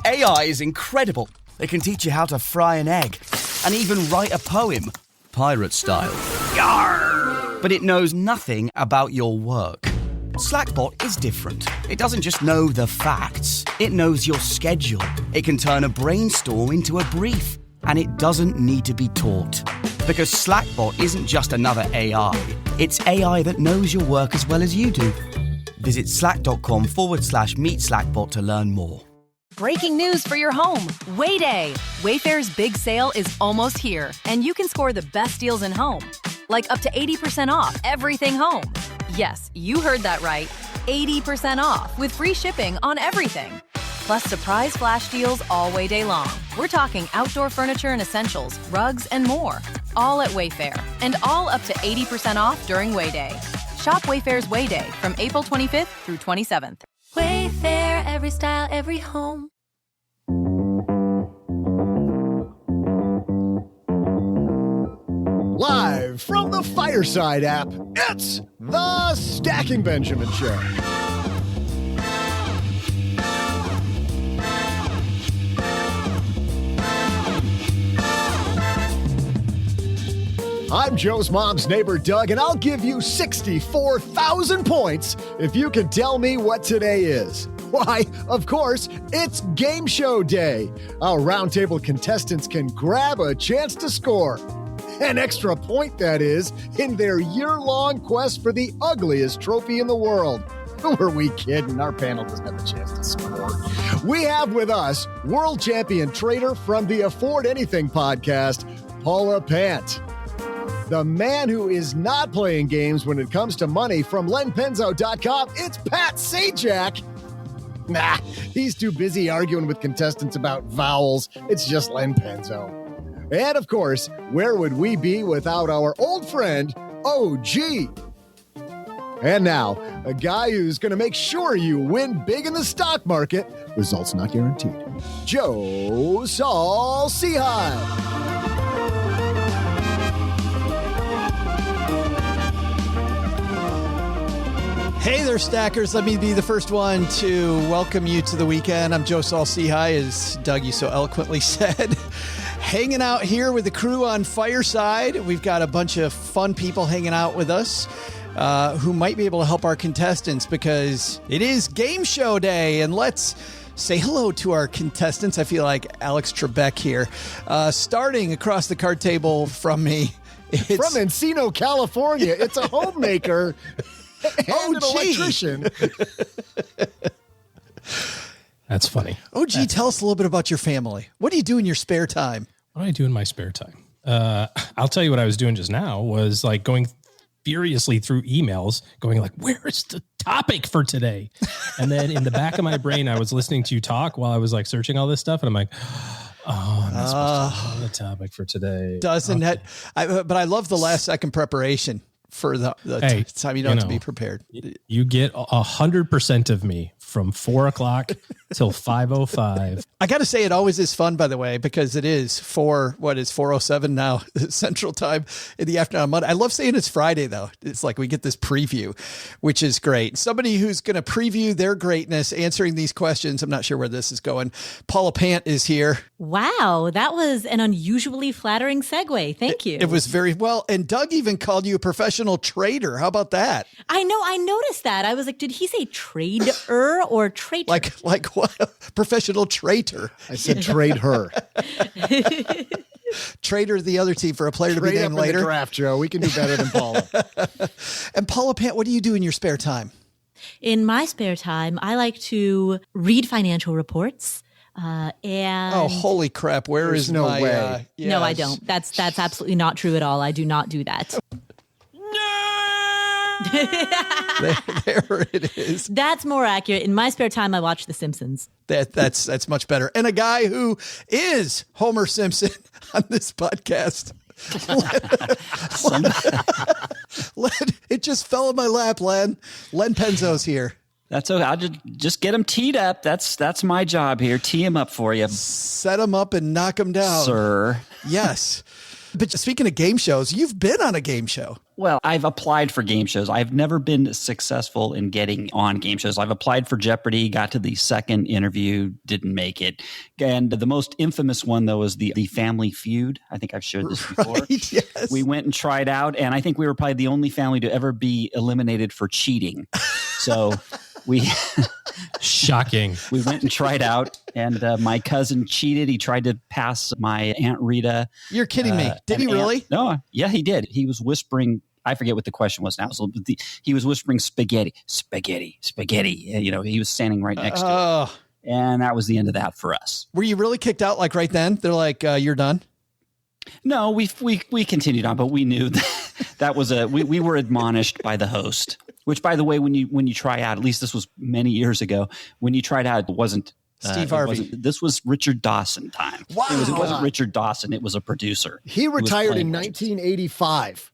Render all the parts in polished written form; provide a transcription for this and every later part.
AI is incredible. It can teach you how to fry an egg and even write a poem, pirate style. Yarr! But it knows nothing about your work. Slackbot is different. It doesn't just know the facts. It knows your schedule. It can turn a brainstorm into a brief. And it doesn't need to be taught. Because Slackbot isn't just another AI. It's AI that knows your work as well as you do. Visit slack.com/meet Slackbot to learn more. Breaking news for your home. Way-Day. Wayfair's big sale is almost here, and you can score the best deals in home. Like up to 80% off everything home. Yes, you heard that right. 80% off with free shipping on everything. Plus surprise flash deals all Way-Day long. We're talking outdoor furniture and essentials, rugs, and more. All at Wayfair, and all up to 80% off during Way-Day. Shop Wayfair's Way-Day from April 25th through 27th. Wayfair, every style, every home. Live from the Fireside app, it's the Stacking Benjamin Show. I'm Joe's mom's neighbor, Doug, and I'll give you 64,000 points if you can tell me what today is. Why, of course, it's Game Show Day. Our roundtable contestants can grab a chance to score. An extra point, that is, in their year-long quest for the ugliest trophy in the world. Who are we kidding? Our panel doesn't have a chance to score. We have with us world champion trader from the Afford Anything podcast, Paula Pant. The man who is not playing games when it comes to money from lenpenzo.com, it's Pat Sajak. Nah, he's too busy arguing with contestants about vowels. It's just Len Penzo. And of course, where would we be without our old friend, OG? And now, a guy who's going to make sure you win big in the stock market, results not guaranteed, Joe Saul Seahide. Hey there, stackers. Let me be the first one to welcome you to the weekend. I'm Joe Saul Seahide, as Doug, you so eloquently said. Hanging out here with the crew on Fireside. We've got a bunch of fun people hanging out with us who might be able to help our contestants because it is Game Show Day. And let's say hello to our contestants. I feel like Alex Trebek here. Starting across the card table from me. From Encino, California. It's a homemaker. And an electrician. That's funny. OG, tell us a little bit about your family. What do you do in your spare time? What do I do in my spare time? I'll tell you what I was doing just now was like going furiously through emails, going like, where is the topic for today? And then in the back of my brain, I was listening to you talk while I was like searching all this stuff. And I'm like, oh, I'm not supposed to know the topic for today. Doesn't okay. But I love the last second preparation. For the time you don't have to be prepared. You get 100% of me from 4 o'clock till 5:05. I got to say, it always is fun, by the way, because it is 4:07 now Central Time in the afternoon on Monday. I love saying it's Friday, though. It's like we get this preview, which is great. Somebody who's going to preview their greatness, answering these questions. I'm not sure where this is going. Paula Pant is here. Wow, that was an unusually flattering segue. Thank you. It was very well. And Doug even called you a professional trader. How about that? I know. I noticed that. I was like, did he say trader or traitor? Like what? Professional traitor. I said trade her. Trader the other team for a player to be named later. In the draft, Joe. We can do better than Paula. And Paula Pant, what do you do in your spare time? In my spare time, I like to read financial reports. And oh, holy crap! There's no my way? Yes. No, I don't. That's absolutely not true at all. I do not do that. There it is. That's more accurate. In my spare time, I watch The Simpsons. That's much better. And a guy who is Homer Simpson on this podcast. Len, it just fell in my lap, Len. Len Penzo's here. That's okay. I'll just get him teed up. That's my job here. Tee him up for you. Set him up and knock him down. Sir. Yes. But speaking of game shows, you've been on a game show. Well, I've applied for game shows. I've never been successful in getting on game shows. I've applied for Jeopardy, got to the second interview, didn't make it. And the most infamous one, though, is the Family Feud. I think I've shared this before. Right, yes. We went and tried out, and I think we were probably the only family to ever be eliminated for cheating. So we... Shocking. We went and tried out, and my cousin cheated. He tried to pass my Aunt Rita. You're kidding me. Did he really? No, yeah, he did. He was whispering. I forget what the question was now. So he was whispering spaghetti, spaghetti, spaghetti. He was standing right next to it. And that was the end of that for us. Were you really kicked out like right then? They're like, you're done? No, we continued on, but we knew that was we were admonished by the host. Which, by the way, when you try out, at least this was many years ago, when you tried out, it wasn't Steve Harvey. This was Richard Dawson time. Wow. It wasn't Richard Dawson. It was a producer. He retired in 1985.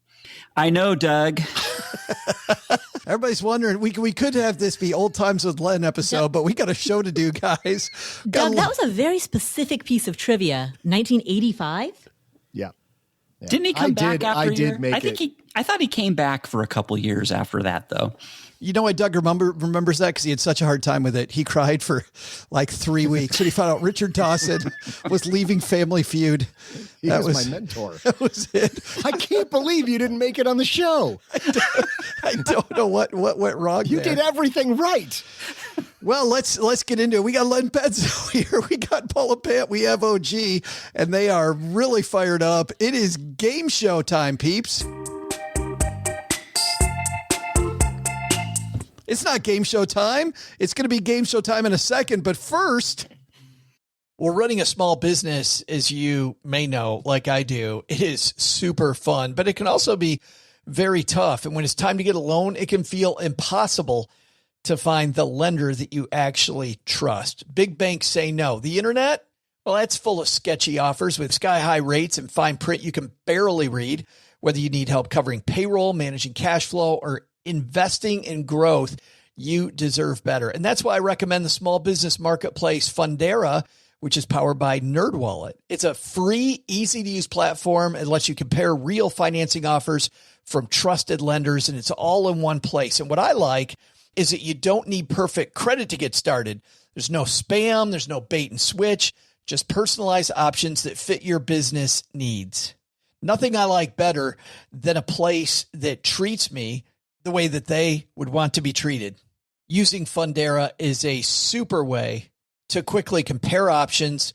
I know, Doug. Everybody's wondering, we could have this be Old Times with Len episode, but we got a show to do, guys. Doug, that was a very specific piece of trivia. 1985? Yeah. Didn't he come back after I did make it. I thought he came back for a couple years after that, though. You know why Doug remembers that? Because he had such a hard time with it. He cried for like 3 weeks when he found out Richard Dawson was leaving Family Feud. He was my mentor. That was it. I can't believe you didn't make it on the show. I don't know what went wrong. You did everything right. Well, let's get into it. We got Len Penzo here. We got Paula Pant. We have OG, and they are really fired up. It is game show time, peeps. It's not game show time. It's going to be game show time in a second. But first, we're running a small business, as you may know, like I do. It is super fun, but it can also be very tough. And when it's time to get a loan, it can feel impossible to find the lender that you actually trust. Big banks say no. The internet, well, that's full of sketchy offers with sky-high rates and fine print you can barely read. Whether you need help covering payroll, managing cash flow, or investing in growth, you deserve better. And that's why I recommend the small business marketplace Fundera, which is powered by NerdWallet. It's a free, easy-to-use platform. It lets you compare real financing offers from trusted lenders, and it's all in one place. And what I like is that you don't need perfect credit to get started. There's no spam, there's no bait and switch, just personalized options that fit your business needs. Nothing I like better than a place that treats me the way that they would want to be treated. Using Fundera is a super way to quickly compare options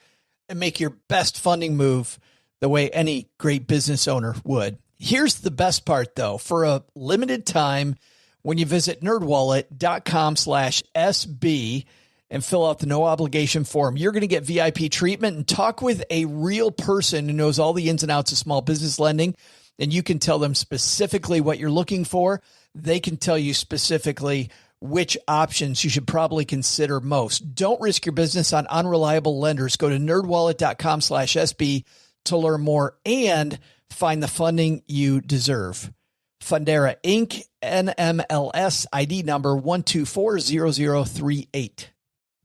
and make your best funding move the way any great business owner would. Here's the best part, though. For a limited time, when you visit nerdwallet.com/SB and fill out the no obligation form, you're going to get VIP treatment and talk with a real person who knows all the ins and outs of small business lending. And you can tell them specifically what you're looking for. They can tell you specifically which options you should probably consider most. Don't risk your business on unreliable lenders. Go to nerdwallet.com/SB to learn more and find the funding you deserve. Fundera Inc. NMLS ID number 1240038.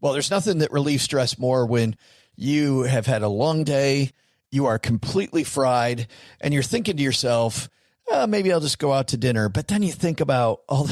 Well, there's nothing that relieves stress more when you have had a long day, you are completely fried, and you're thinking to yourself, maybe I'll just go out to dinner. But then you think about all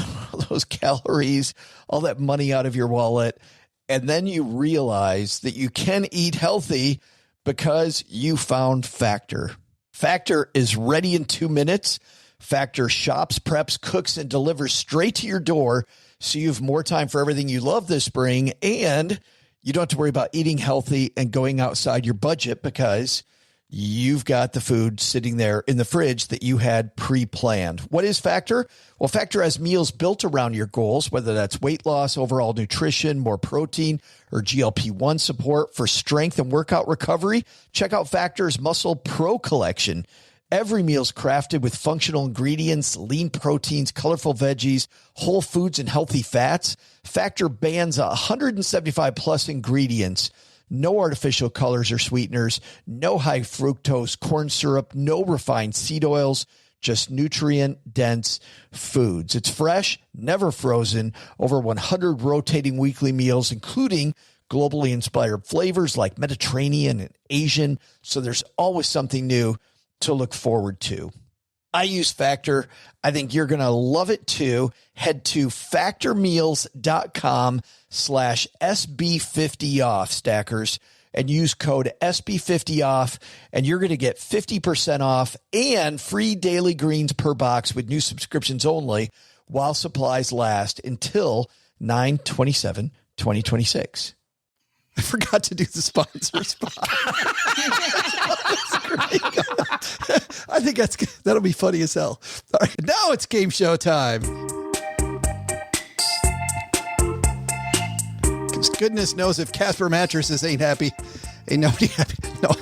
those calories, all that money out of your wallet, and then you realize that you can eat healthy because you found Factor. Factor is ready in 2 minutes. Factor shops, preps, cooks, and delivers straight to your door, so you have more time for everything you love this spring, and you don't have to worry about eating healthy and going outside your budget because you've got the food sitting there in the fridge that you had pre-planned. What is Factor? Well, Factor has meals built around your goals, whether that's weight loss, overall nutrition, more protein, or GLP-1 support for strength and workout recovery. Check out Factor's Muscle Pro collection. Every meal's crafted with functional ingredients, lean proteins, colorful veggies, whole foods, and healthy fats. Factor bans 175 plus ingredients. No artificial colors or sweeteners, no high fructose corn syrup, no refined seed oils, just nutrient-dense foods. It's fresh, never frozen, over 100 rotating weekly meals, including globally inspired flavors like Mediterranean and Asian, so there's always something new to look forward to. I use Factor. I think you're going to love it too. Head to factormeals.com/SB50off, stackers, and use code SB50off, and you're going to get 50% off and free daily greens per box with new subscriptions only while supplies last until 9/27/2026. I forgot to do the sponsor spot. That's great. I think that'll be funny as hell. All right, now it's game show time. Because goodness knows if Casper Mattresses ain't happy, ain't nobody happy. No,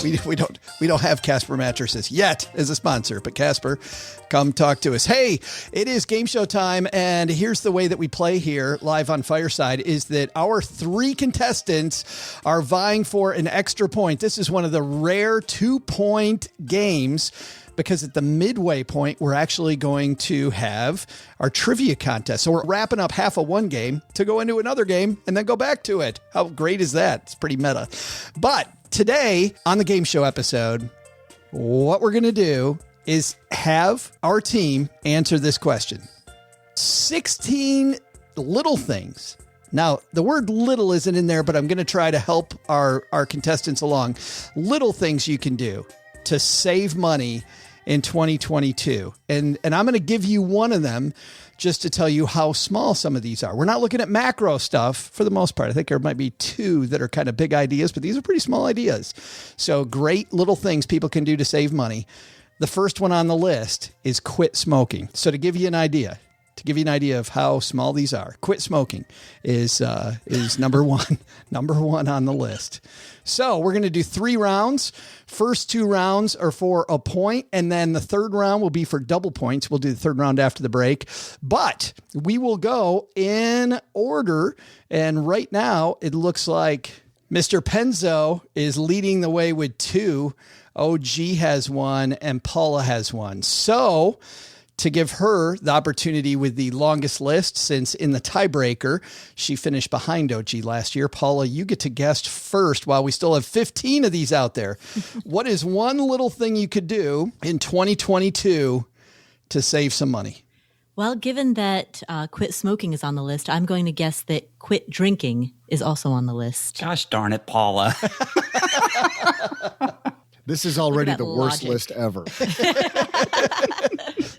we don't have Casper Mattresses yet as a sponsor, but Casper, come talk to us. Hey, it is game show time, and here's the way that we play here live on Fireside is that our 3 contestants are vying for an extra point. This is one of the rare 2-point games because at the midway point, we're actually going to have our trivia contest. So we're wrapping up half of one game to go into another game and then go back to it. How great is that? It's pretty meta. But today on the game show episode, what we're going to do is have our team answer this question. 16 little things. Now, the word little isn't in there, but I'm going to try to help our contestants along. Little things you can do to save money in 2022. And I'm going to give you one of them just to tell you how small some of these are. We're not looking at macro stuff for the most part. I think there might be 2 that are kind of big ideas, but these are pretty small ideas. So great little things people can do to save money. The first one on the list is quit smoking. So to give you an idea of how small these are, quit smoking is number one on the list. So we're going to do 3 rounds. First 2 rounds are for a point, and then the third round will be for double points. We'll do the third round after the break, but we will go in order. And right now it looks like Mr. Penzo is leading the way with 2. OG has 1 and Paula has 1. So to give her the opportunity with the longest list, since in the tiebreaker, she finished behind OG last year. Paula, you get to guess first while we still have 15 of these out there. What is one little thing you could do in 2022 to save some money? Well, given that quit smoking is on the list, I'm going to guess that quit drinking is also on the list. Gosh darn it, Paula. This is already the worst list ever.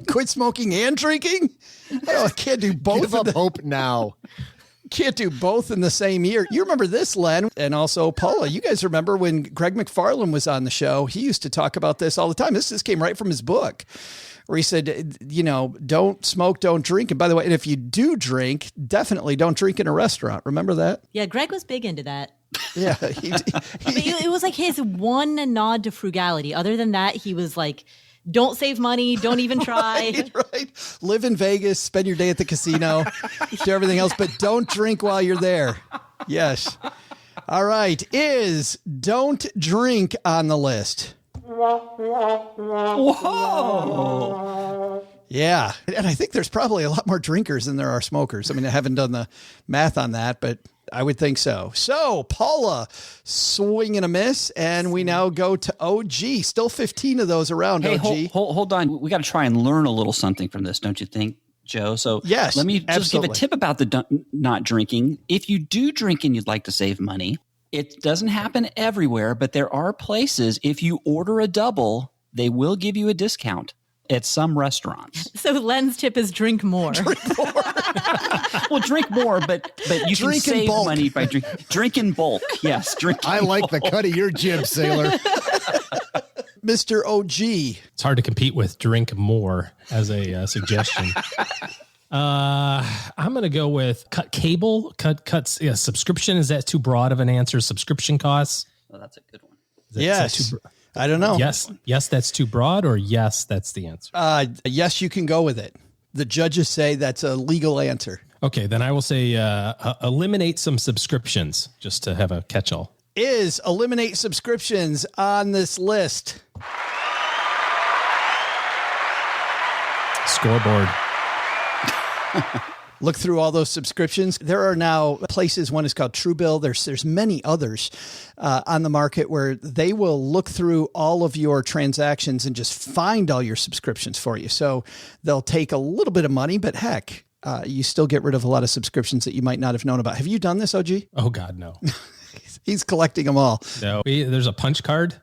Quit smoking and drinking? Oh, I can't do both. Give up hope now. Can't do both in the same year. You remember this, Len, and also Paula. You guys remember when Greg McFarland was on the show? He used to talk about this all the time. This came right from his book, where he said, don't smoke, don't drink. And by the way, and if you do drink, definitely don't drink in a restaurant. Remember that? Yeah, Greg was big into that. Yeah. But it was like his one nod to frugality. Other than that, he was like, don't save money. Don't even try. Right. Live in Vegas, spend your day at the casino, do everything else, but don't drink while you're there. Yes. All right. Is don't drink on the list? Whoa. Yeah. And I think there's probably a lot more drinkers than there are smokers. I mean, I haven't done the math on that, but I would think so. So Paula, swing and a miss. And we now go to OG. Still 15 of those around. Hey, OG. Hold on. We got to try and learn a little something from this, don't you think, Joe? So yes, let me just absolutely give a tip about the not drinking. If you do drink and you'd like to save money, it doesn't happen everywhere, but there are places, if you order a double, they will give you a discount at some restaurants. So Len's tip is drink more. Drink more. Well, drink more, but you can save money by drink in bulk. Yes, drink. I like the cut of your jib, sailor. Mr. OG. It's hard to compete with drink more as a suggestion. I'm going to go with cut cable, cuts. Yeah, subscription. Is that too broad of an answer? Subscription costs. Oh, that's a good one. Yes. I don't know. Yes, that's too broad, or yes, that's the answer. Yes, you can go with it. The judges say that's a legal answer. Okay, then I will say eliminate some subscriptions just to have a catch-all. Is eliminate subscriptions on this list? Scoreboard. look through all those subscriptions. There are now places, one is called Truebill. There's many others on the market where they will look through all of your transactions and just find all your subscriptions for you. So they'll take a little bit of money, but heck, you still get rid of a lot of subscriptions that you might not have known about. Have you done this, OG? Oh, God, no. He's collecting them all. No, there's a punch card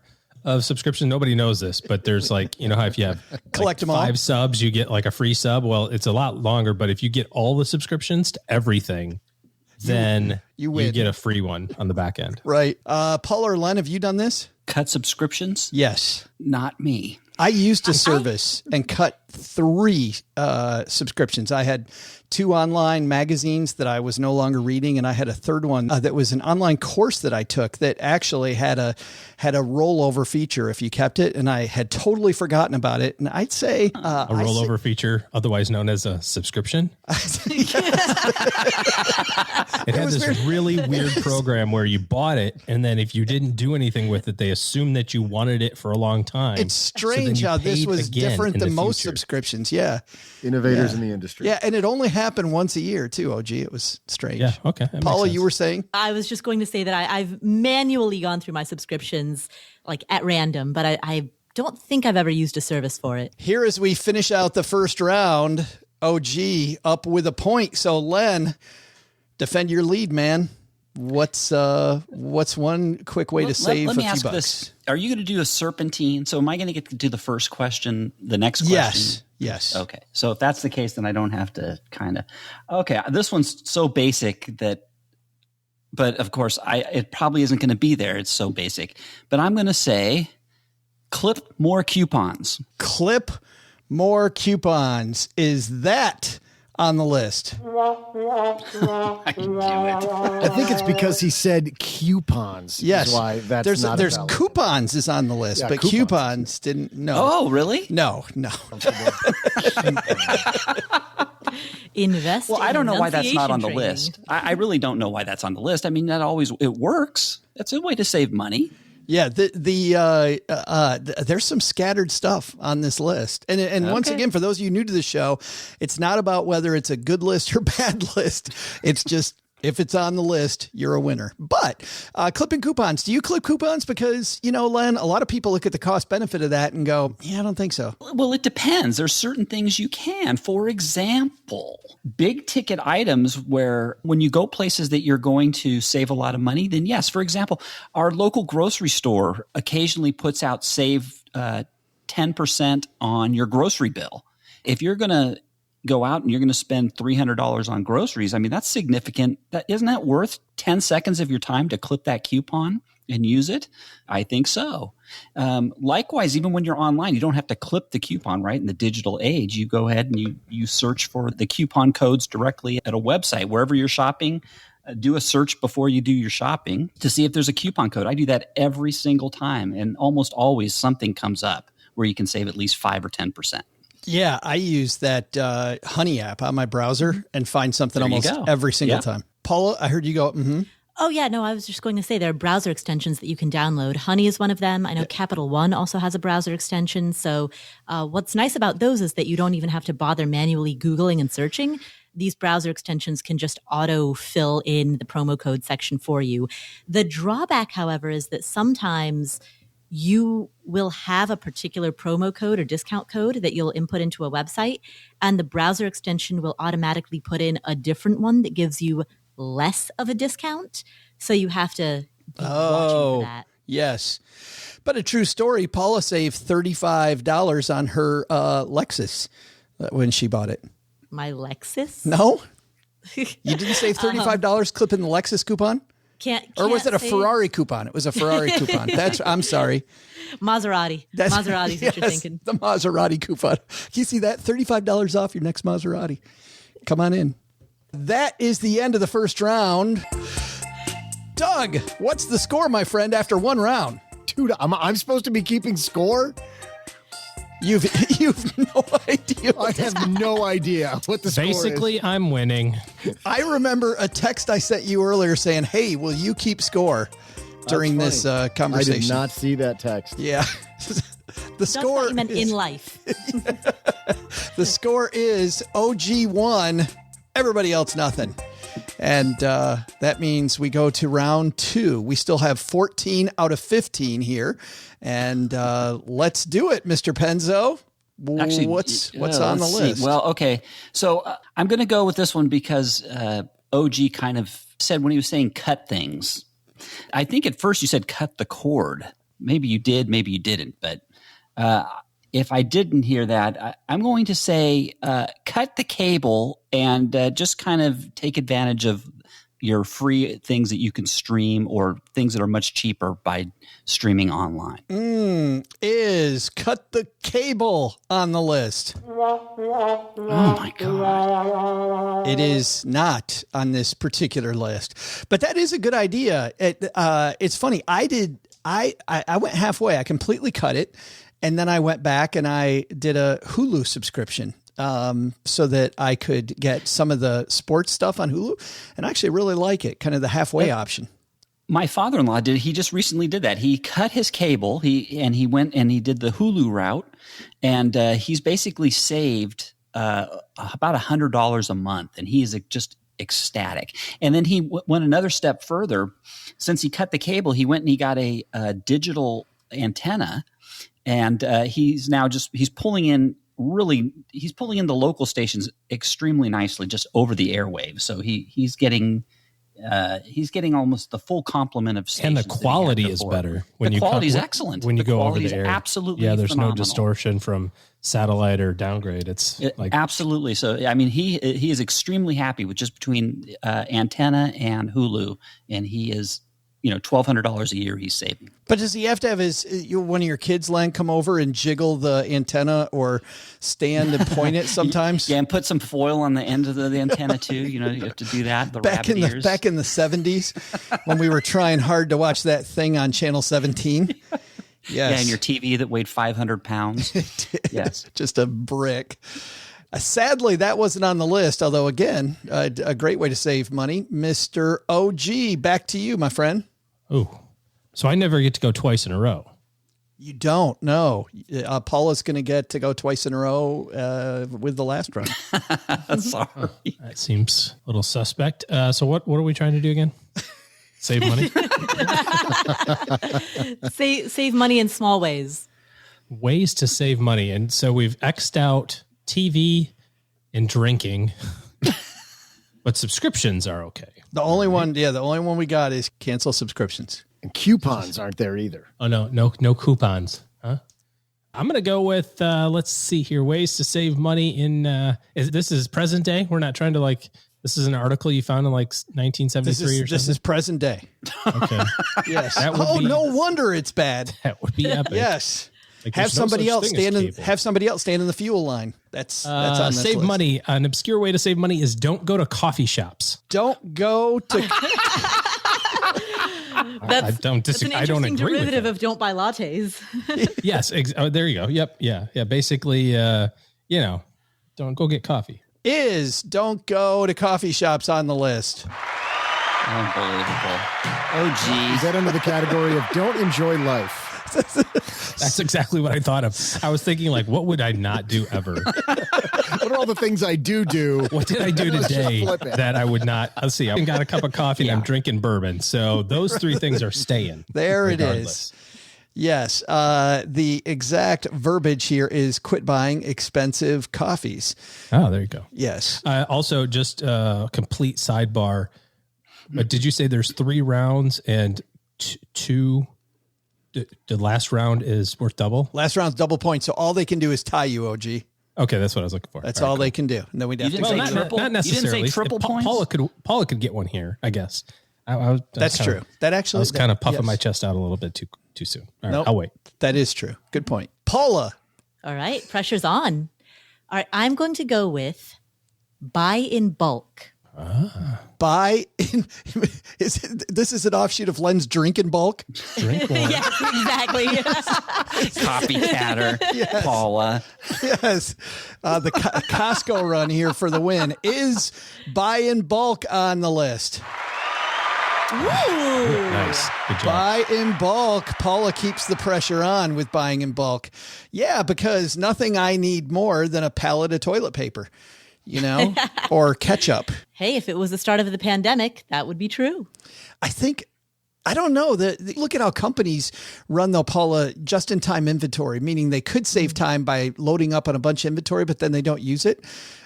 of subscription. Nobody knows this, but there's like, you know how if you have collect them all, 5 subs, you get like a free sub. Well, it's a lot longer, but if you get all the subscriptions to everything, then you get a free one on the back end. Right. Paul or Len, have you done this? Cut subscriptions? Yes. Not me. I used a service and cut 3 subscriptions. I had 2 online magazines that I was no longer reading, and I had a third one that was an online course that I took that actually had a rollover feature if you kept it, and I had totally forgotten about it. And I'd say a rollover feature, otherwise known as a subscription. It had this really weird program where you bought it, and then if you didn't do anything with it, they assumed that you wanted it for a long time. It's strange how this was different than most subscriptions. Yeah. Innovators in the industry. Yeah. And it only happened once a year too, OG. It was strange. Yeah. Okay. Paula, you were saying? I was just going to say that I've manually gone through my subscriptions like at random, but I don't think I've ever used a service for it. Here as we finish out the first round, OG up with a point. So Len, defend your lead, man. What's one quick way to save a few bucks? This. Are you going to do a serpentine? So am I going to get to do the first question, the next question? Yes. Okay. So if that's the case, then I don't have to kind of, okay. This one's so basic that, but of course it probably isn't going to be there. It's so basic, but I'm going to say clip more coupons. Clip more coupons. Is that on the list? I can do it. I think it's because he said coupons. Yes. Is why that's there's coupons is on the list, but coupons didn't. No. Oh, really? No. Invest. Well, I don't know why that's not on the training. list. I really don't know why that's on the list. I mean, it works. That's a way to save money. Yeah, there's some scattered stuff on this list. And once again, for those of you new to the show, it's not about whether it's a good list or bad list. It's just, if it's on the list, you're a winner. But clipping coupons, do you clip coupons? Because, Len, a lot of people look at the cost benefit of that and go, yeah, I don't think so. Well, it depends. There's certain things you can. For example, big ticket items where when you go places that you're going to save a lot of money, then yes. For example, our local grocery store occasionally puts out save 10% on your grocery bill. If you're going to go out and you're going to spend $300 on groceries, I mean, that's significant. Isn't that worth 10 seconds of your time to clip that coupon and use it? I think so. Likewise, even when you're online, you don't have to clip the coupon, right? In the digital age, you go ahead and you search for the coupon codes directly at a website. Wherever you're shopping, do a search before you do your shopping to see if there's a coupon code. I do that every single time, and almost always something comes up where you can save at least 5 or 10%. Yeah, I use that Honey app on my browser and find something almost every single time. Paula, I heard you go, Oh, yeah, no, I was just going to say there are browser extensions that you can download. Honey is one of them. I know Capital One also has a browser extension. So what's nice about those is that you don't even have to bother manually Googling and searching. These browser extensions can just auto fill in the promo code section for you. The drawback, however, is that sometimes you will have a particular promo code or discount code that you'll input into a website, and the browser extension will automatically put in a different one that gives you less of a discount. So you have to be watching for that. Yes. But a true story, Paula saved $35 on her Lexus when she bought it. My Lexus? No? You didn't save $35 clipping the Lexus coupon? Or was it a Ferrari coupon? It was a Ferrari coupon. I'm sorry. Maserati. Maserati's what you're thinking. The Maserati coupon. You see that? $35 off your next Maserati. Come on in. That is the end of the first round. Doug, what's the score, my friend, after one round? Dude, I'm supposed to be keeping score? You've no idea. I have no idea what the score is. Basically, I'm winning. I remember a text I sent you earlier saying, hey, will you keep score during this conversation? I did not see that text. Yeah. The score you meant in life. The score is OG 1, Everybody else, nothing. And that means we go to round 2. We still have 14 out of 15 here. And let's do it, Mr. Penzo. Actually, what's on the list? Well, okay. So I'm going to go with this one because OG kind of said when he was saying cut things. I think at first you said cut the cord. Maybe you did, maybe you didn't. But if I didn't hear that, I'm going to say cut the cable and just kind of take advantage of your free things that you can stream or things that are much cheaper by streaming online. Is cut the cable on the list? Oh my God. It is not on this particular list, but that is a good idea. It's funny. I went halfway. I completely cut it. And then I went back and I did a Hulu subscription so that I could get some of the sports stuff on Hulu, and I actually really like it, kind of the halfway option. My father-in-law did. He just recently did that. He cut his cable. He went and he did the Hulu route, and he's basically saved about $100 a month, and he is just ecstatic. And then he went another step further. Since he cut the cable, he went and he got a digital antenna. And he's pulling in the local stations extremely nicely just over the airwaves. So he's getting almost the full complement of stations. And the quality is better. The quality is excellent. When you go over the air. Absolutely. Yeah, there's phenomenal. no distortion from satellite or downgrade. Absolutely. So, I mean, he is extremely happy with just between antenna and Hulu, and he is $1,200 a year he's saving. But does he have to have one of your kids, Len, come over and jiggle the antenna or stand and point it sometimes? Yeah, and put some foil on the end of the antenna too. You have to do that. Back in the 70s when we were trying hard to watch that thing on Channel 17. Yes. Yeah, and your TV that weighed 500 pounds. Yes. Just a brick. Sadly, that wasn't on the list, although, again, a great way to save money. Mr. OG, back to you, my friend. Oh, so I never get to go twice in a row. You don't know. Paula's going to get to go twice in a row with the last run. Sorry. That seems a little suspect. So what are we trying to do again? Save money? Save money in small ways. Ways to save money. And so we've X'd out TV and drinking, but subscriptions are okay. The only one we got is cancel subscriptions. And coupons aren't there either. Oh, no coupons. Huh? I'm going to go with, let's see here, ways to save money in, this is present day. We're not trying to this is an article you found in 1973 or something. This is present day. Okay. Yes. No wonder it's bad. That would be epic. Yes. Like, have somebody else stand in the fuel line. That's on this save list. money. An obscure way to save money is don't go to coffee shops. Don't go to. I don't disagree. I don't agree with derivative that. of don't buy lattes. Yes. There you go. Yep. Yeah. Basically, don't go get coffee. Don't go to coffee shops on the list. Unbelievable. Oh, geez. Is that under the category of don't enjoy life? That's exactly what I thought of. I was thinking, what would I not do ever? What are all the things I do? What did I do today that I would not? Let's see. I got a cup of coffee and I'm drinking bourbon. So those three things are staying. There regardless. It is. Yes. The exact verbiage here is quit buying expensive coffees. Oh, there you go. Yes. Also, just a complete sidebar. But did you say there's 3 rounds and two? The last round is worth double? Last round's double points. So all they can do is tie you, OG. Okay, that's what I was looking for. That's all they can do. And then we'd have to say triple. Not necessarily. You didn't say triple points? Paula could get one here, I guess. That's true. That actually. I was kind of puffing my chest out a little bit too soon. All right, nope, I'll wait. That is true. Good point. Paula. All right, pressure's on. All right, I'm going to go with buy in bulk. Buy in. This is an offshoot of Len's drink in bulk. Drink more. Yes, exactly. Copycatter, yes. Paula. Yes. The Costco run here for the win. Is buy in bulk on the list? Ooh. Nice. Good job. Buy in bulk. Paula keeps the pressure on with buying in bulk. Yeah, because nothing I need more than a pallet of toilet paper. you know, or ketchup. Hey, if it was the start of the pandemic, that would be true. I don't know. Look at how companies run, though, Paula, just-in-time inventory, meaning they could save time by loading up on a bunch of inventory, but then they don't use it.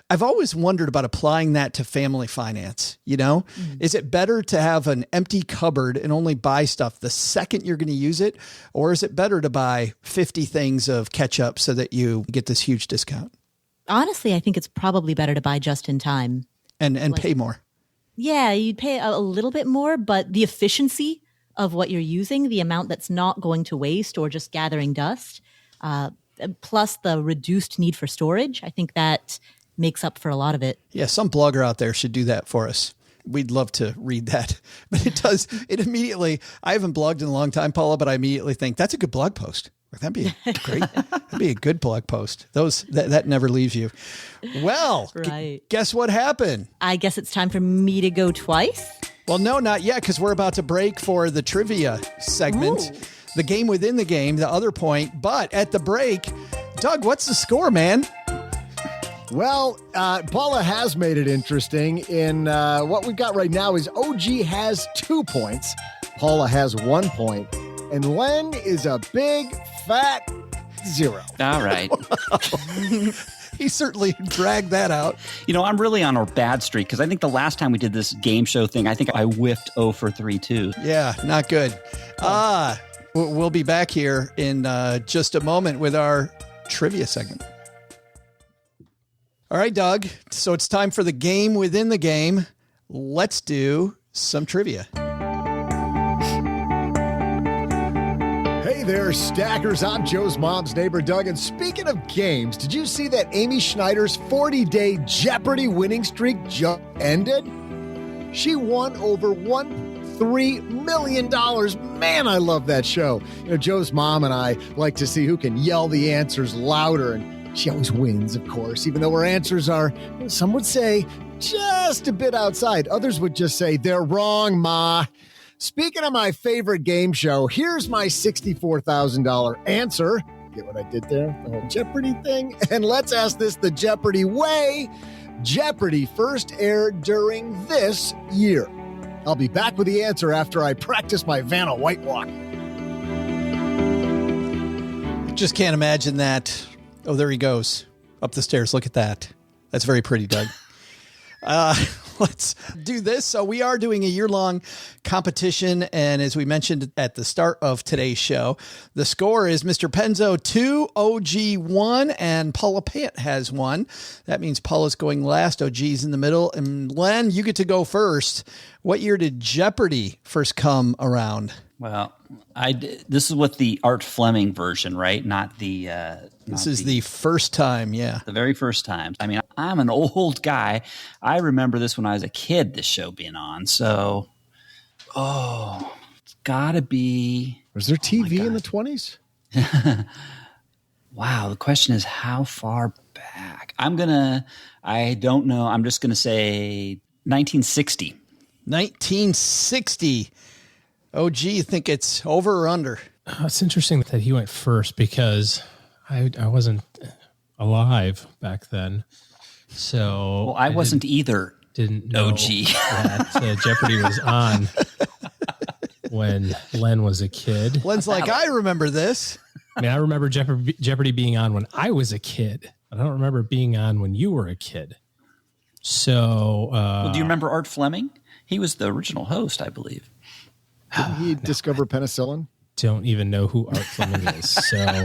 I've always wondered about applying that to family finance. You know, is it better to have an empty cupboard and only buy stuff the second you're going to use it? Or is it better to buy 50 things of ketchup so that you get this huge discount? Honestly, I think it's probably better to buy just in time. And pay more. Yeah, you'd pay a little bit more, but the efficiency of what you're using, the amount that's not going to waste or just gathering dust, plus the reduced need for storage, I think that makes up for a lot of it. Yeah, some blogger out there should do that for us. We'd love to read that. But it immediately, I haven't blogged in a long time, Paula, but I immediately think that's a good blog post. That'd be great. That'd be a good blog post. That never leaves you. Well, right. Guess what happened? I guess it's time for me to go twice. Well, no, not yet, because we're about to break for the trivia segment. Ooh. The game within the game, the other point. But at the break, Doug, what's the score, man? Well, Paula has made it interesting. In what we've got right now is OG has 2 points. Paula has 1 point. And Len is a big, fat 0. All right. He certainly dragged that out. You know, I'm really on a bad streak because I think the last time we did this game show thing, I think I whiffed 0 for 3 too. Yeah, not good. We'll be back here in just a moment with our trivia segment. All right, Doug. So it's time for the game within the game. Let's do some trivia. Hey there, Stackers. I'm Joe's mom's neighbor, Doug. And speaking of games, did you see that Amy Schneider's 40-day Jeopardy winning streak just ended? She won over $3 million. Man, I love that show. You know, Joe's mom and I like to see who can yell the answers louder, and she always wins, of course, even though her answers are, some would say, just a bit outside. Others would just say, they're wrong, Ma. Speaking of my favorite game show, here's my $64,000 answer. Get what I did there? The whole Jeopardy thing? And let's ask this the Jeopardy way. Jeopardy first aired during this year. I'll be back with the answer after I practice my Vanna White walk. Just can't imagine that. Oh, there he goes. Up the stairs. Look at that. That's very pretty, Doug. Let's do this. So we are doing a year-long competition. And as we mentioned at the start of today's show, the score is Mr. Penzo 2, OG 1, and Paula Pant has 1. That means Paula's going last. OG's in the middle. And Len, you get to go first. What year did Jeopardy first come around? Well, this is with the Art Fleming version, right? Not the... This is the first time, yeah. The very first time. I mean, I'm an old guy. I remember this when I was a kid, this show being on. So, it's got to be... Was there TV in the 20s? Wow. The question is, how far back? I don't know. I'm just going to say 1960. 1960. OG, you think it's over or under? It's interesting that he went first because I wasn't alive back then. So well, I wasn't either. Didn't know OG that Jeopardy was on when Len was a kid. Len's like, I remember this. I mean, I remember Jeopardy being on when I was a kid. I don't remember it being on when you were a kid. So, well, do you remember Art Fleming? He was the original host, I believe. Didn't he discover penicillin? Don't even know who Art Fleming is. So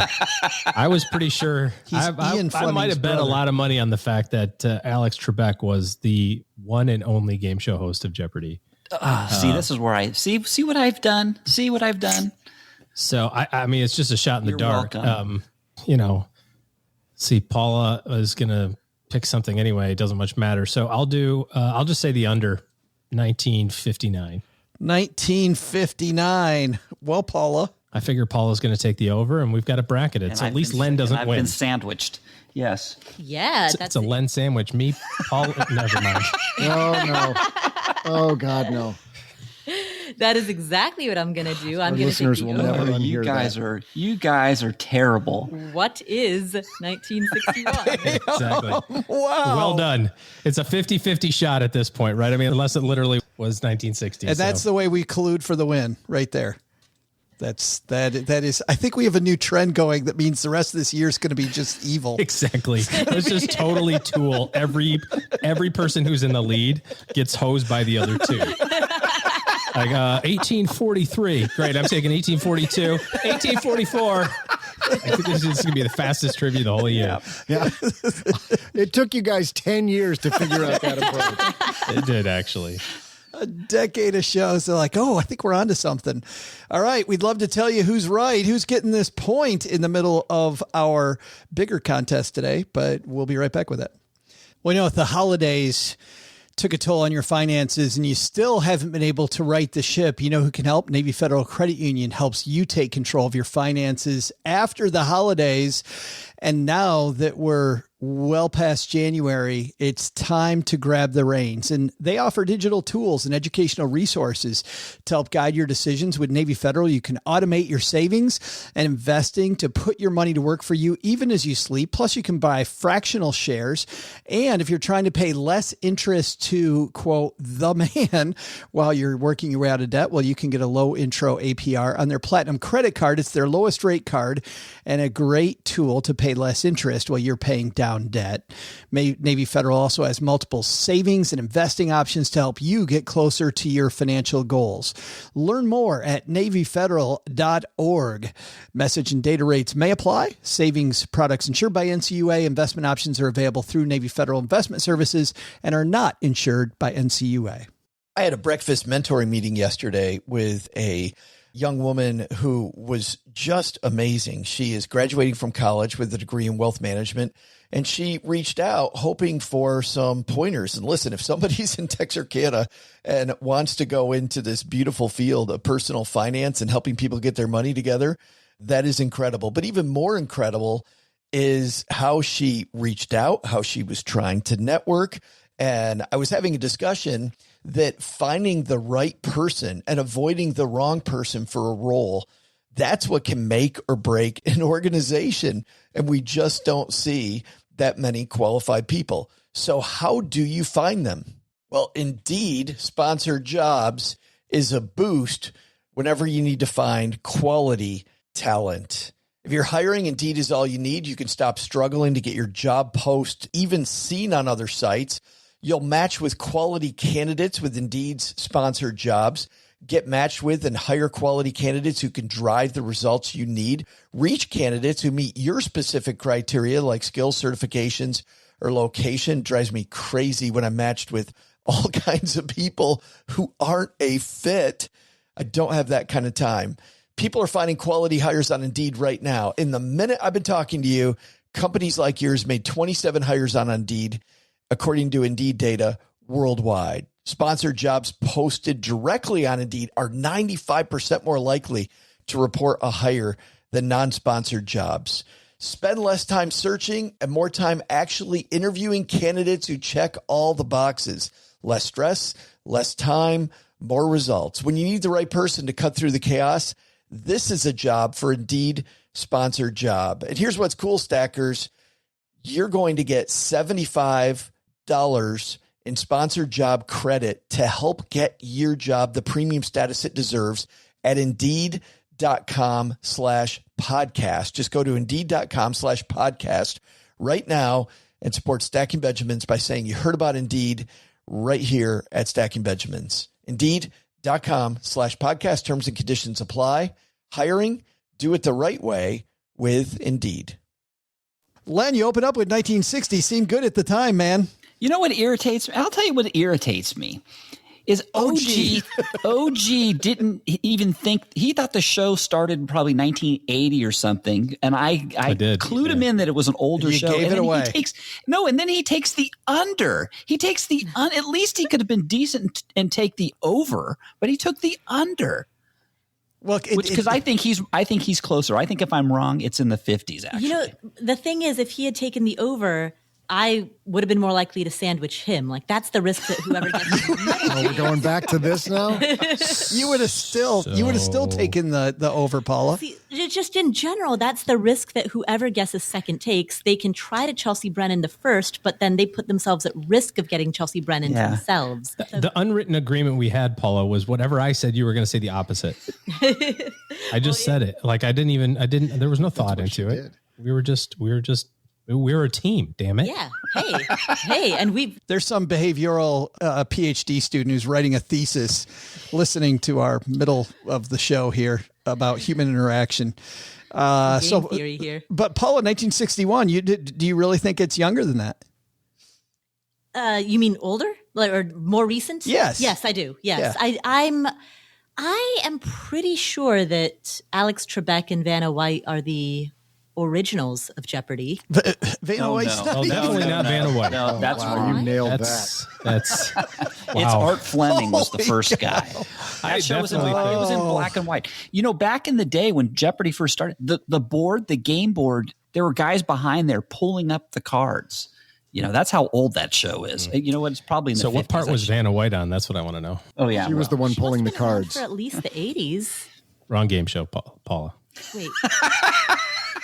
I was pretty sure I might have bet a lot of money on the fact that Alex Trebek was the one and only game show host of Jeopardy. See, this is where I see what I've done. See what I've done. So I mean, it's just a shot in the dark. You know, see, Paula is going to pick something anyway. It doesn't much matter. So I'll just say the under 1959. 1959. Well, Paula. I figure Paula's going to take the over, and we've got to bracket it. So at least Len doesn't win. I've been sandwiched. Yes. Yeah. It's a Len sandwich. Me, Paula, never mind. Oh, no. Oh, God, no. That is exactly what I'm going to do. I'm Our going to listeners take will the never over. You unhear you guys are terrible. What is 1961? Exactly. Wow. Well done. It's a 50-50 shot at this point, right? I mean, unless it literally was 1960. And that's the way we collude for the win right there. That is, I think we have a new trend going that means the rest of this year is going to be just evil. Exactly. Let's just totally tool every person who's in the lead gets hosed by the other two. Like 1843. Great. I'm taking 1842. 1844. I think this is going to be the fastest trivia the whole year. Yeah. It took you guys 10 years to figure out that approach. It did, actually. A decade of shows. They're like, oh, I think we're onto something. All right. We'd love to tell you who's right, who's getting this point in the middle of our bigger contest today, but we'll be right back with it. Well, if the holidays took a toll on your finances and you still haven't been able to right the ship, you know who can help? Navy Federal Credit Union helps you take control of your finances after the holidays. And now that we're well past January, it's time to grab the reins. And they offer digital tools and educational resources to help guide your decisions. With Navy Federal, you can automate your savings and investing to put your money to work for you even as you sleep. Plus, you can buy fractional shares. And if you're trying to pay less interest to, quote, the man while you're working your way out of debt, well, you can get a low intro APR on their Platinum credit card. It's their lowest rate card and a great tool to pay less interest while you're paying down debt. Navy Federal also has multiple savings and investing options to help you get closer to your financial goals. Learn more at NavyFederal.org. Message and data rates may apply. Savings products insured by NCUA. Investment options are available through Navy Federal Investment Services and are not insured by NCUA. I had a breakfast mentoring meeting yesterday with a young woman who was just amazing. She is graduating from college with a degree in wealth management, and she reached out hoping for some pointers. And listen, if somebody's in Texarkana and wants to go into this beautiful field of personal finance and helping people get their money together, that is incredible. But even more incredible is how she reached out, how she was trying to network. And I was having a discussion that finding the right person and avoiding the wrong person for a role, that's what can make or break an organization. And we just don't see that many qualified people. So how do you find them? Well, Indeed sponsored jobs is a boost whenever you need to find quality talent. If you're hiring, Indeed is all you need. You can stop struggling to get your job post even seen on other sites. You'll match with quality candidates with Indeed's sponsored jobs. Get matched with and hire quality candidates who can drive the results you need. Reach candidates who meet your specific criteria like skills, certifications, or location. It drives me crazy when I'm matched with all kinds of people who aren't a fit. I don't have that kind of time. People are finding quality hires on Indeed right now. In the minute I've been talking to you, companies like yours made 27 hires on Indeed, according to Indeed data worldwide. Sponsored jobs posted directly on Indeed are 95% more likely to report a hire than non-sponsored jobs. Spend less time searching and more time actually interviewing candidates who check all the boxes. Less stress, less time, more results. When you need the right person to cut through the chaos, this is a job for Indeed sponsored job. And here's what's cool, Stackers. You're going to get $75 in sponsored job credit to help get your job the premium status it deserves at Indeed.com/podcast. Just go to Indeed.com/podcast right now and support Stacking Benjamins by saying you heard about Indeed right here at Stacking Benjamins. Indeed.com/podcast. Terms and conditions apply. Hiring, do it the right way with Indeed. Len, you opened up with 1960. Seemed good at the time, man. You know what irritates me? I'll tell you what irritates me is OG didn't even think, he thought the show started in probably 1980 or something. And I clued him in that it was an older show. Gave and it away. And then he takes the under. At least he could have been decent and take the over, but he took the under. Well, because I think he's closer. I think if I'm wrong, it's in the 50s, actually. The thing is, if he had taken the over, I would have been more likely to sandwich him. Like, that's the risk that whoever gets Oh, we're going back to this now? You would have still taken the over, Paula. See, just in general, that's the risk that whoever guesses second takes. They can try to Chelsea Brennan to first, but then they put themselves at risk of getting Chelsea Brennan themselves. The unwritten agreement we had, Paula, was whatever I said, you were going to say the opposite. I just said it. Like, there was no thought into it. did. We were a team, damn it. Yeah. Hey, and There's some behavioral PhD student who's writing a thesis listening to our middle of the show here about human interaction. game theory here. But Paula, 1961, do you really think it's younger than that? You mean older, or more recent? Yes, I do. Yes, Yeah. I am pretty sure that Alex Trebek and Vanna White are the originals of Jeopardy. Vanna White's no. not Oh, even- definitely not Vanna White. No, that's Wow, wrong. you nailed That's It's wow. Art Fleming was the Holy first cow. guy. I That show was in, definitely it was in black and white. You know, back in the day when Jeopardy first started, the game board, there were guys behind there pulling up the cards. You know, that's how old that show is. You know what? It's probably in the So what 50s, part was actually. Vanna White on? That's what I want to know. Oh, yeah. She was the one pulling the Been around cards. for at least the 80s. Wrong game show, Paula. Wait,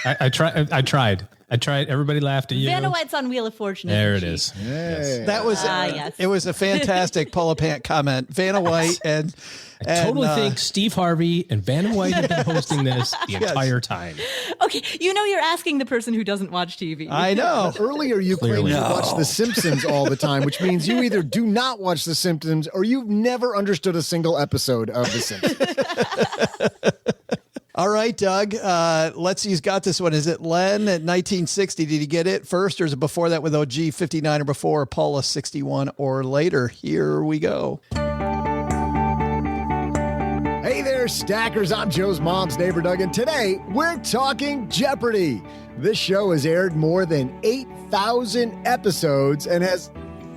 I tried. Everybody laughed at you. Vanna White's on Wheel of Fortune. There it isn't she? is. Hey. That was yes. It was a fantastic Paula Pant comment. Vanna White and Totally think Steve Harvey and Vanna White have been hosting this the Yes. entire time. Okay, you're asking the person who doesn't watch TV. I know. Earlier, you claimed Clearly. you watch The Simpsons all the time, which means you either do not watch The Simpsons or you've never understood a single episode of The Simpsons. All right, Doug. Let's see who's got this one. Is it Len at 1960? Did he get it first, or is it before that with OG 59 or before, Paula 61 or later? Here we go. Hey there, Stackers. I'm Joe's mom's neighbor, Doug, and today we're talking Jeopardy! This show has aired more than 8,000 episodes and has...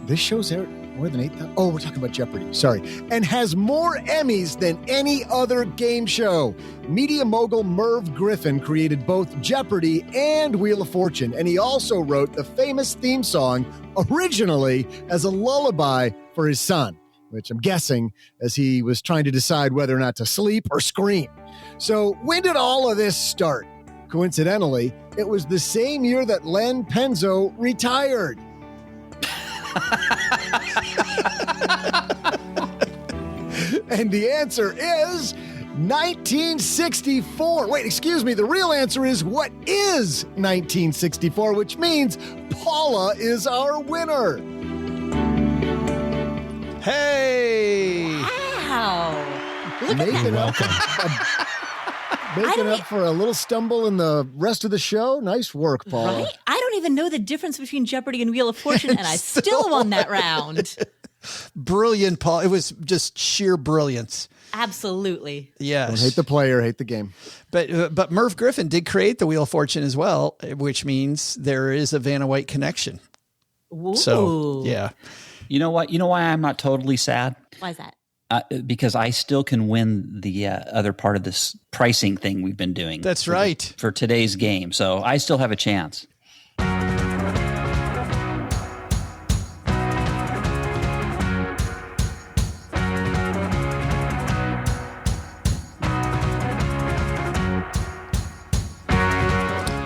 This show's aired more than 8,000? Oh, we're talking about Jeopardy. Sorry. And has more Emmys than any other game show. Media mogul Merv Griffin created both Jeopardy and Wheel of Fortune, and he also wrote the famous theme song originally as a lullaby for his son, which I'm guessing as he was trying to decide whether or not to sleep or scream. So when did all of this start? Coincidentally, it was the same year that Len Penzo retired. And the answer is 1964. Wait, excuse me. The real answer is what is 1964, which means Paula is our winner. Hey! Wow. Look at Making up, making don't up for a little stumble in the rest of the show. Nice work, Paula. Right? I don't even know the difference between Jeopardy and Wheel of Fortune, and I still won that round. Brilliant, Paul. It was just sheer brilliance. Absolutely. Yes. Don't hate the player, hate the game. But Merv Griffin did create the Wheel of Fortune as well, which means there is a Vanna White connection. Ooh. So, yeah. You know what? You know why I'm not totally sad? Why is that? Because I still can win the other part of this pricing thing we've been doing. That's right. For today's game. So I still have a chance.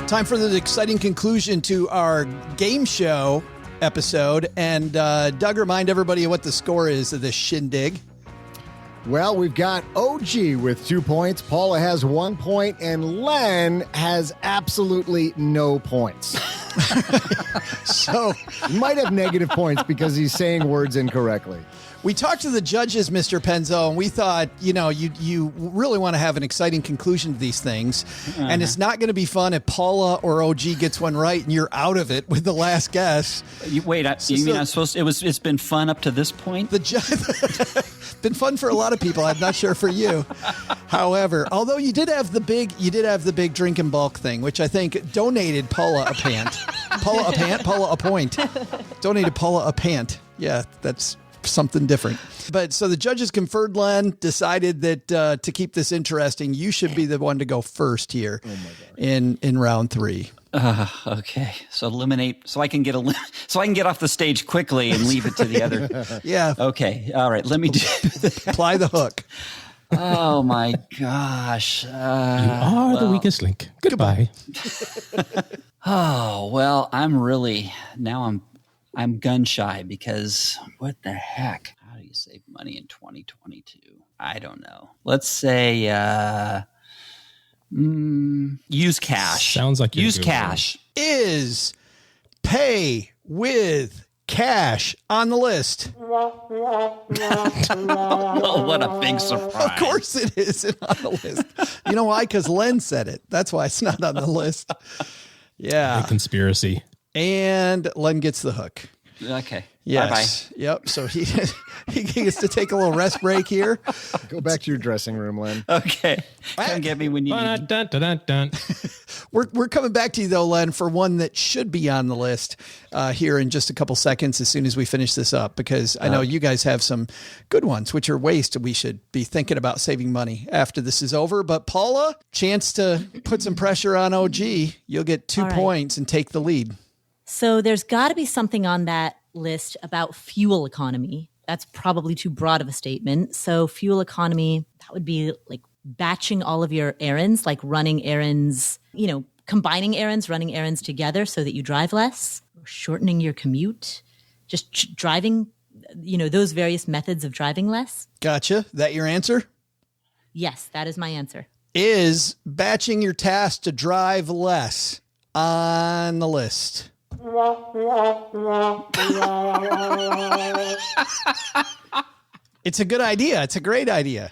Time for the exciting conclusion to our game show episode. And Doug, remind everybody of what the score is of this shindig. Well, we've got OG with 2 points. Paula has 1 point, and Len has absolutely no points. So he might have negative points because he's saying words incorrectly. We talked to the judges, Mr. Penzo, and we thought, you really want to have an exciting conclusion to these things. And it's not going to be fun if Paula or OG gets one right and you're out of it with the last guess. You mean I'm supposed to, it's been fun up to this point? Been fun for a lot of people. I'm not sure for you. However, although you did have the big drink in bulk thing, which I think donated Paula a pant. Paula a point. Donated Paula a pant. Yeah, that's something different. But so the judges conferred, Len, decided that to keep this interesting, you should be the one to go first here in round 3. Okay. So eliminate, so I can get off the stage quickly and leave it to the other. Yeah. Okay. All right. Let me do apply the hook. Oh my gosh. You are the weakest link. Goodbye. Oh, well, I'm gun shy because what the heck? How do you save money in 2022? I don't know. Let's say use cash. Sounds like use cash. Is pay with cash on the list? Oh, what a big surprise. Of course it isn't on the list. You know why? Because Len said it. That's why it's not on the list. Yeah. Big conspiracy. And Len gets the hook. Okay. Yes. Bye-bye. Yep. So he gets to take a little rest break here. Go back to your dressing room, Len. Okay. Come get me when you need. Dun, dun, dun, dun. We're coming back to you, though, Len, for one that should be on the list here in just a couple seconds as soon as we finish this up, because I know you guys have some good ones, which are ways we should be thinking about saving money after this is over. But Paula, chance to put some pressure on OG. You'll get 2 points and take the lead. So there's got to be something on that list about fuel economy. That's probably too broad of a statement. So fuel economy, that would be like batching all of your errands, like running errands, combining errands, running errands together so that you drive less, shortening your commute, just driving, those various methods of driving less. Gotcha. That your answer? Yes, that is my answer. Is batching your tasks to drive less on the list? It's a good idea. It's a great idea.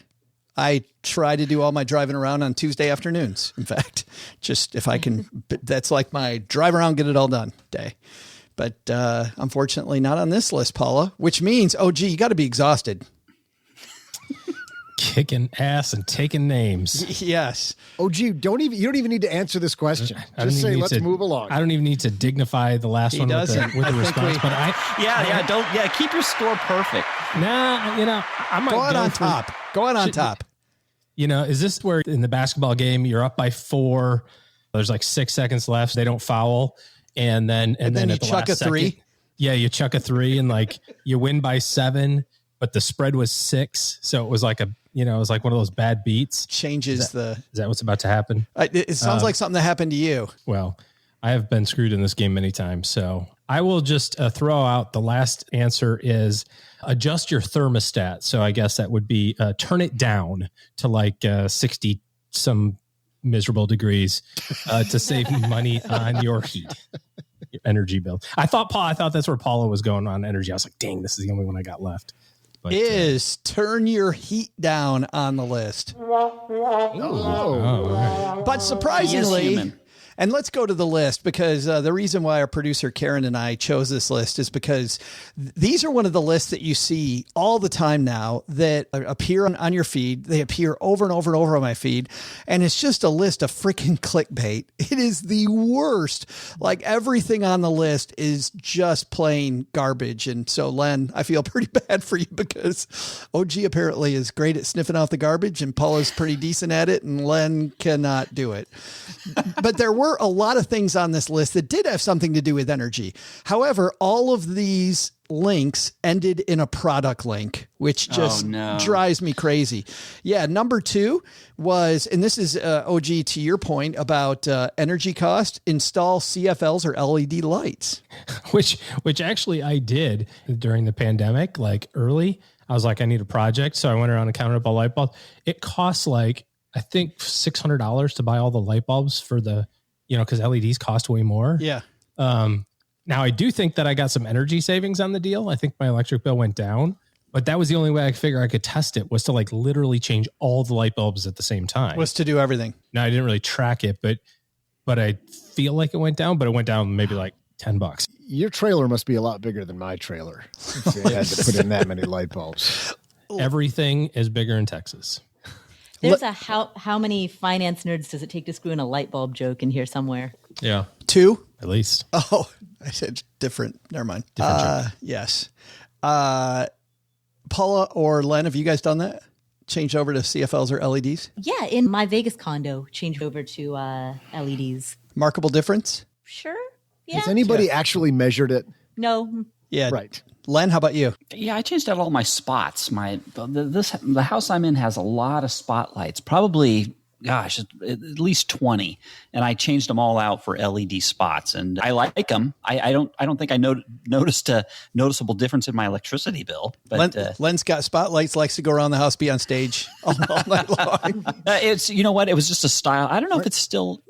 I try to do all my driving around on Tuesday afternoons. In fact, just if I can, that's like my drive around, get it all done day. But unfortunately not on this list, Paula, which means, OG, you got to be exhausted. Kicking ass and taking names. Yes. OG, you don't even need to answer this question. Just say, let's move along. I don't even need to dignify the last one with the response. Keep your score perfect. Nah, I might go on top. Go on top. Is this where in the basketball game you're up by 4? There's like 6 seconds left. They don't foul, and then you at the chuck last a 3. Second, you chuck a 3, and like you win by 7, but the spread was 6, so it was like it was like one of those bad beats. Changes is that what's about to happen? It sounds like something that happened to you. Well, I have been screwed in this game many times, so I will just throw out the last answer is adjust your thermostat. So I guess that would be turn it down to like 60 some miserable degrees to save money on your heat, your energy bill. I thought that's where Paula was going on energy. I was like, dang, this is the only one I got left. But, turn your heat down on the list. But surprisingly, and let's go to the list, because the reason why our producer Karen and I chose this list is because these are one of the lists that you see all the time now that appear on your feed. They appear over and over and over on my feed. And it's just a list of freaking clickbait. It is the worst. Like everything on the list is just plain garbage. And so, Len, I feel pretty bad for you because OG apparently is great at sniffing out the garbage and Paula's pretty decent at it and Len cannot do it. But there were a lot of things on this list that did have something to do with energy. However, all of these links ended in a product link, which just drives me crazy. Yeah. Number 2 was, and this is OG to your point about energy cost, install CFLs or LED lights. Which actually I did during the pandemic, like early. I was like, I need a project. So I went around and counted up all light bulbs. It costs like, I think $600 to buy all the light bulbs for the, because LEDs cost way more. Yeah. Now I do think that I got some energy savings on the deal. I think my electric bill went down, but that was the only way I could figure I could test it, was to like literally change all the light bulbs at the same time. Was to do everything. Now I didn't really track it, but I feel like it went down, but it went down maybe like $10. Your trailer must be a lot bigger than my trailer. They had to put in that many light bulbs. Everything is bigger in Texas. There's a how many finance nerds does it take to screw in a light bulb joke in here somewhere? Yeah. 2? At least. Oh, I said different. Never mind. Different joke. Yes. Paula or Len, have you guys done that? Changed over to CFLs or LEDs? Yeah, in my Vegas condo, changed over to LEDs. Markable difference? Sure. Yeah. Has anybody actually measured it? No. Yeah. Right. Len, how about you? Yeah, I changed out all my spots. The house I'm in has a lot of spotlights, probably, gosh, at least 20, and I changed them all out for LED spots, and I like them. I don't think I noticed a noticeable difference in my electricity bill. But Len's got spotlights, likes to go around the house, be on stage all night long. it's, you know what? It was just a style. I don't know if it's still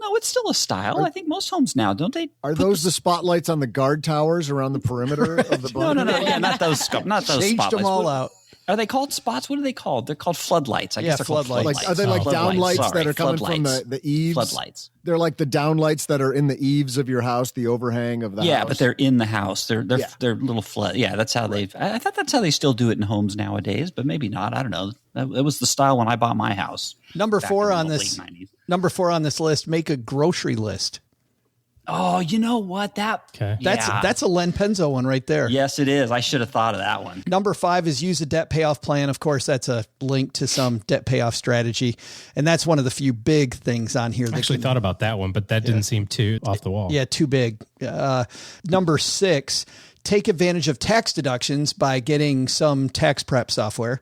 a style. I think most homes now, don't they? Are those the spotlights on the guard towers around the perimeter of the No. bunker? Yeah, not those Changed spotlights. them all out. Are they called spots? What are they called? They're called floodlights. I guess they're called floodlights. Like, are they like downlights that are coming from the eaves? Floodlights. They're like the downlights that are in the eaves of your house, the overhang of the house. Yeah, but they're in the house. They're little flood. Yeah, that's how they've. I thought that's how they still do it in homes nowadays, but maybe not. I don't know. It was the style when I bought my house. Number back 4 in on the this. late 90s. Number 4 on this list. Make a grocery list. Oh, you know what? Okay. That's a Len Penzo one right there. Yes, it is. I should have thought of that one. Number 5 is use a debt payoff plan. Of course, that's a link to some debt payoff strategy. And that's one of the few big things on here. I actually thought about that one, but that didn't seem too off the wall. Yeah, too big. Number 6, take advantage of tax deductions by getting some tax prep software.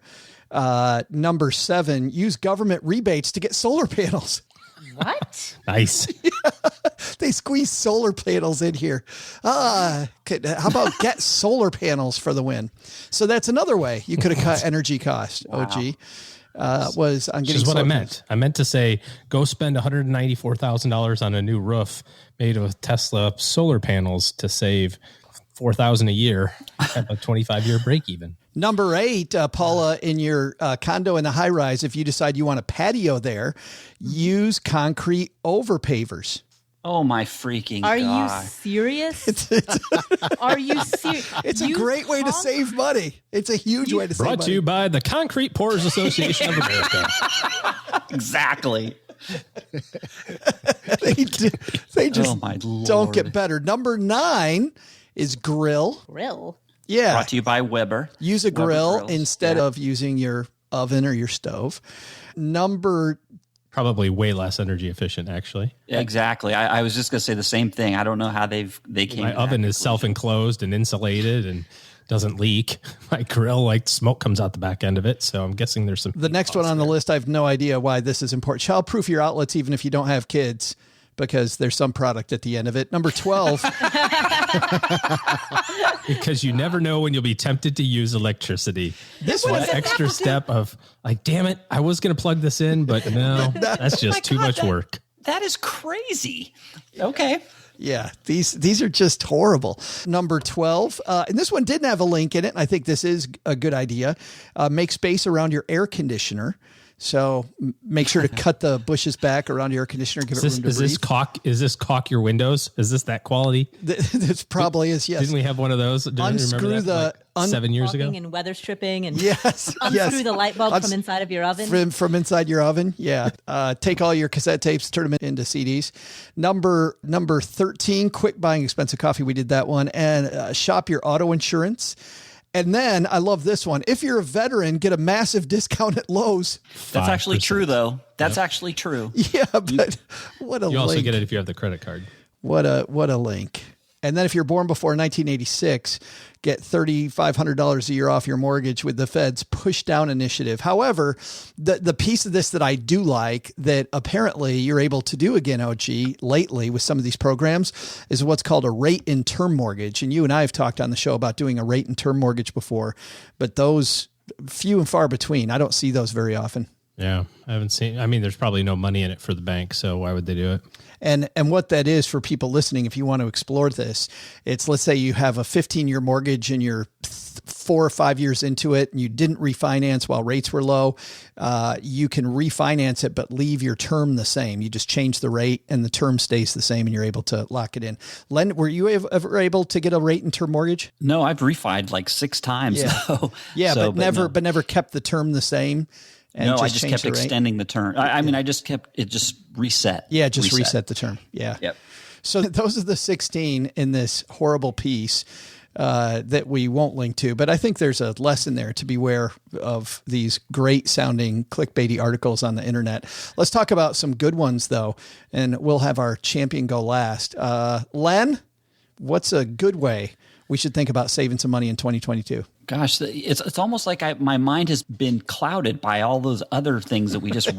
Number 7, use government rebates to get solar panels. What? Nice. They squeeze solar panels in here. How about get solar panels for the win? So that's another way you could have cut energy cost. Wow. OG was on getting. Which is what solar I meant. panels. I meant to say, go spend $194,000 on a new roof made with Tesla solar panels to save $4,000 a year at a 25-year break even. Number 8, Paula, in your condo in the high rise, if you decide you want a patio there, use concrete overpavers. Oh my freaking Are God. you serious? Are you serious? It's a great way to save money. It's a huge way to save money. Brought to you by the Concrete Pourers Association of America. Exactly. They just Oh, my don't Lord. get better. Number 9 is grill. Grill. Yeah. Brought to you by Weber. Use a Weber grill grills. instead of using your oven or your stove. Number Probably way less energy efficient, actually. Exactly. I was just going to say the same thing. I don't know how they came. My to oven that is conclusion. self-enclosed and insulated and doesn't leak. My grill, like smoke comes out the back end of it. So I'm guessing there's some. The next one on the list, I have no idea why this is important. Childproof your outlets even if you don't have kids, because there's some product at the end of it. Number 12. Because you never know when you'll be tempted to use electricity. This one extra step of like, damn it, I was going to plug this in, but no, that's just too much work. That is crazy. Okay. Yeah, these are just horrible. Number 12, and this one didn't have a link in it, and I think this is a good idea. Make space around your air conditioner. So make sure to cut the bushes back around your air conditioner. Give it room to breathe. Is this caulk your windows? Is this that quality? This probably is, yes. Didn't we have one of those? Do you remember that, like 7 years ago? And weather stripping and Yes. unscrew the light bulb from inside of your oven. From inside your oven, yeah. Take all your cassette tapes, turn them into CDs. Number 13, quit buying expensive coffee. We did that one. And shop your auto insurance. And then I love this one. If you're a veteran, get a massive discount at Lowe's. That's actually 5%. true, though. That's actually true. Yeah, but what a link. You also get it if you have the credit card. What a link. And then if you're born before 1986, get $3,500 a year off your mortgage with the Fed's push down initiative. However, the piece of this that I do like that apparently you're able to do again, OG, lately with some of these programs is what's called a rate and term mortgage. And you and I have talked on the show about doing a rate and term mortgage before, but those few and far between. I don't see those very often. Yeah, I haven't seen. I mean, there's probably no money in it for the bank, so why would they do it? And what that is for people listening, if you want to explore this, it's, let's say you have a 15-year mortgage and you're 4 or 5 years into it and you didn't refinance while rates were low. You can refinance it, but leave your term the same. You just change the rate and the term stays the same and you're able to lock it in. Len, were you ever able to get a rate and term mortgage? No, I've refied like 6 times. Yeah, Though. yeah, So, but never kept the term the same. And no, I just changed kept the rate? extending the term. I mean, I just kept it just reset. Yeah, just reset the term. Yeah. Yep. So those are the 16 in this horrible piece. that we won't link to. But I think there's a lesson there to beware of these great sounding clickbaity articles on the internet. Let's talk about some good ones, though, and we'll have our champion go last. Len, what's a good way we should think about saving some money in 2022? Gosh, it's almost like my mind has been clouded by all those other things that we just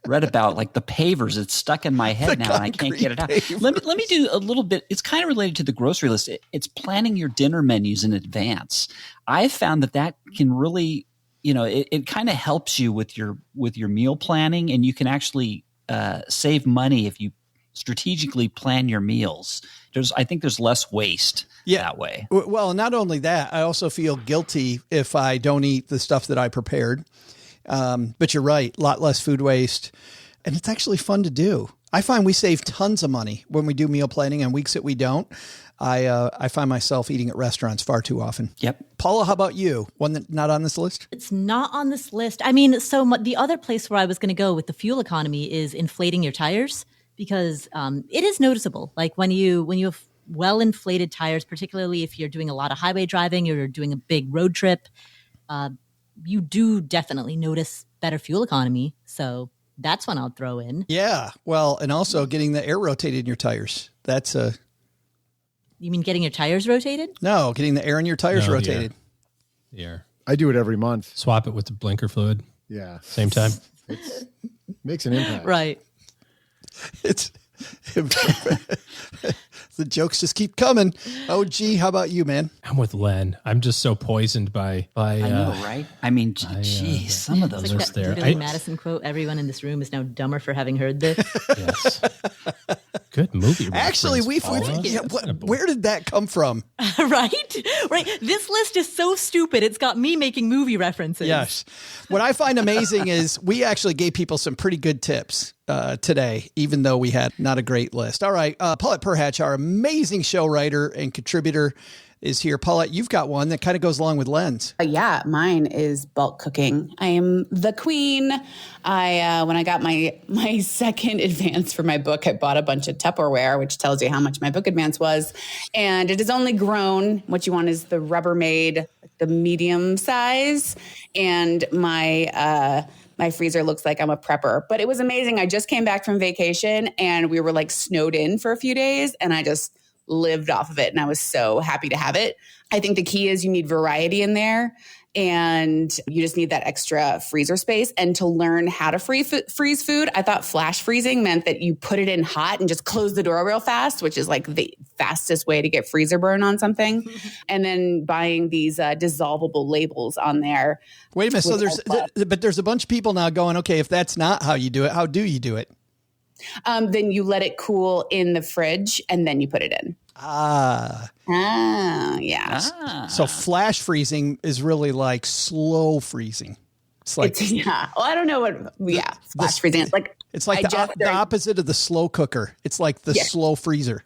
read about, like the pavers. It's stuck in my head now, and I can't get it out. Let me do a little bit. It's kind of related to the grocery list. It's planning your dinner menus in advance. I've found that can really, it kind of helps you with your meal planning, and you can actually save money if you strategically plan your meals. I think there's less waste that way. Well, not only that, I also feel guilty if I don't eat the stuff that I prepared. But you're right, a lot less food waste. And it's actually fun to do. I find we save tons of money when we do meal planning, and weeks that we don't. I find myself eating at restaurants far too often. Yep. Paula, how about you? One that's not on this list? It's not on this list. I mean, the other place where I was going to go with the fuel economy is inflating your tires, because it is noticeable. Like when you have well-inflated tires, particularly if you're doing a lot of highway driving or you're doing a big road trip, you do definitely notice better fuel economy. So that's one I'll throw in. Yeah. Well, and also getting the air rotated in your tires. That's You mean getting your tires rotated? No, getting the air in your tires rotated. The air. I do it every month. Swap it with the blinker fluid. Yeah. Same time. It makes an impact. Right. It's the jokes just keep coming. OG, how about you, man? I'm with Len. I'm just so poisoned by I know, right? I mean, geez, some of those It's are like there. that Billy Madison quote, everyone in this room is now dumber for having heard this. Yes. Good movie. Actually, where did that come from? Right? This list is so stupid. It's got me making movie references. Yes. What I find amazing is we actually gave people some pretty good tips today, even though we had not a great list. All right. Paulette Perhatch, our amazing show writer and contributor, is here. Paulette, you've got one that kind of goes along with Len's. Yeah, mine is bulk cooking. I am the queen. When I got my second advance for my book, I bought a bunch of Tupperware, which tells you how much my book advance was. And it has only grown. What you want is the Rubbermaid, the medium size. And my freezer looks like I'm a prepper, but it was amazing. I just came back from vacation and we were like snowed in for a few days, and I just lived off of it. And I was so happy to have it. I think the key is you need variety in there, and you just need that extra freezer space. And to learn how to freeze food, I thought flash freezing meant that you put it in hot and just close the door real fast, which is like the fastest way to get freezer burn on something. And then buying these dissolvable labels on there. Wait a minute. So there's a bunch of people now going, okay, if that's not how you do it, how do you do it? Then you let it cool in the fridge and then you put it in. Yeah. So flash freezing is really like slow freezing. It's like, Well, I don't know what, flash freezing. It's like the opposite of the slow cooker. It's like the slow freezer.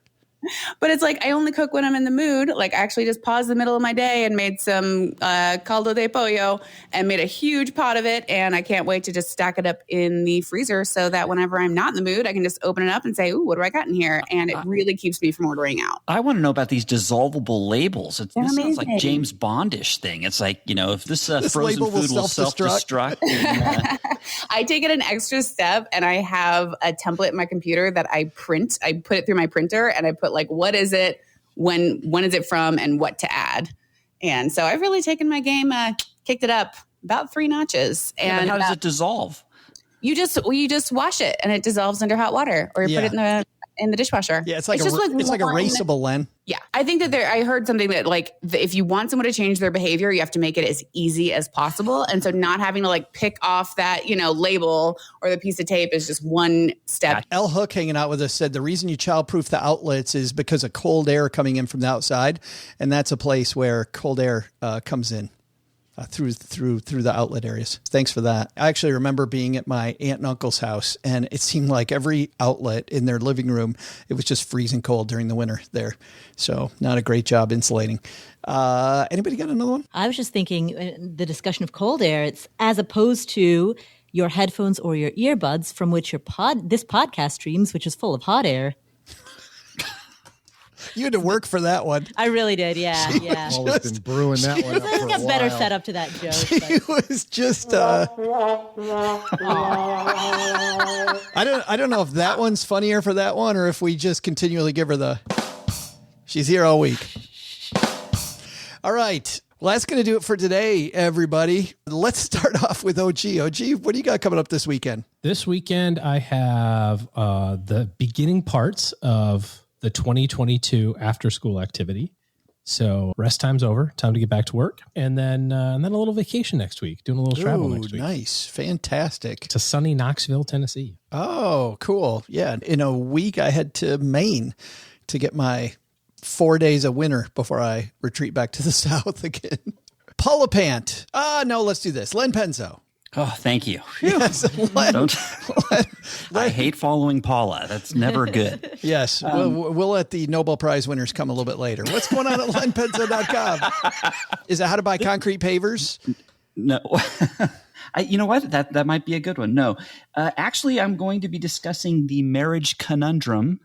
But it's like, I only cook when I'm in the mood. Like I actually just paused the middle of my day and made some caldo de pollo and made a huge pot of it. And I can't wait to just stack it up in the freezer so that whenever I'm not in the mood, I can just open it up and say, ooh, what do I got in here? And it really keeps me from ordering out. I want to know about these dissolvable labels. This sounds like James Bondish thing. It's like, if this frozen food will self-destruct. I take it an extra step, and I have a template in my computer that I print. I put it through my printer, and I put like, what is it, when is it from, and what to add. And so I've really taken my game, kicked it up about 3 notches. And how does it dissolve? You just wash it, and it dissolves under hot water, or you put it in the dishwasher. Yeah, it's like erasable, Len. Yeah, I think that I heard something that like if you want someone to change their behavior, you have to make it as easy as possible. And so not having to like pick off that, label or the piece of tape is just one step. L Hook hanging out with us said the reason you childproof the outlets is because of cold air coming in from the outside. And that's a place where cold air comes in. Through the outlet areas. Thanks for that. I actually remember being at my aunt and uncle's house, and it seemed like every outlet in their living room, it was just freezing cold during the winter there. So not a great job insulating. Anybody got another one? I was just thinking the discussion of cold air, it's as opposed to your headphones or your earbuds from which this podcast streams, which is full of hot air. You had to work for that one. I really did. Yeah. Yeah. Paula's been brewing that one up I for think a a better while. setup to that joke. She was just. I don't know if that one's funnier for that one or if we just continually give her the. She's here all week. All right. Well, that's going to do it for today, everybody. Let's start off with OG. OG, what do you got coming up this weekend? This weekend, I have the beginning parts of the 2022 after school activity. So rest time's over. Time to get back to work. And then a little vacation next week. Doing a little travel next week. Nice. Fantastic. To sunny Knoxville, Tennessee. Oh, cool. Yeah. In a week, I head to Maine to get my 4 days of winter before I retreat back to the south again. Paula Pant. No, let's do this. Len Penzo. Oh, thank you. Yes, Len. I hate following Paula. That's never good. Yes. We'll let the Nobel Prize winners come a little bit later. What's going on at lenpenzo.com? Is it how to buy concrete pavers? No. You know what? That might be a good one. No. Actually, I'm going to be discussing the marriage conundrum.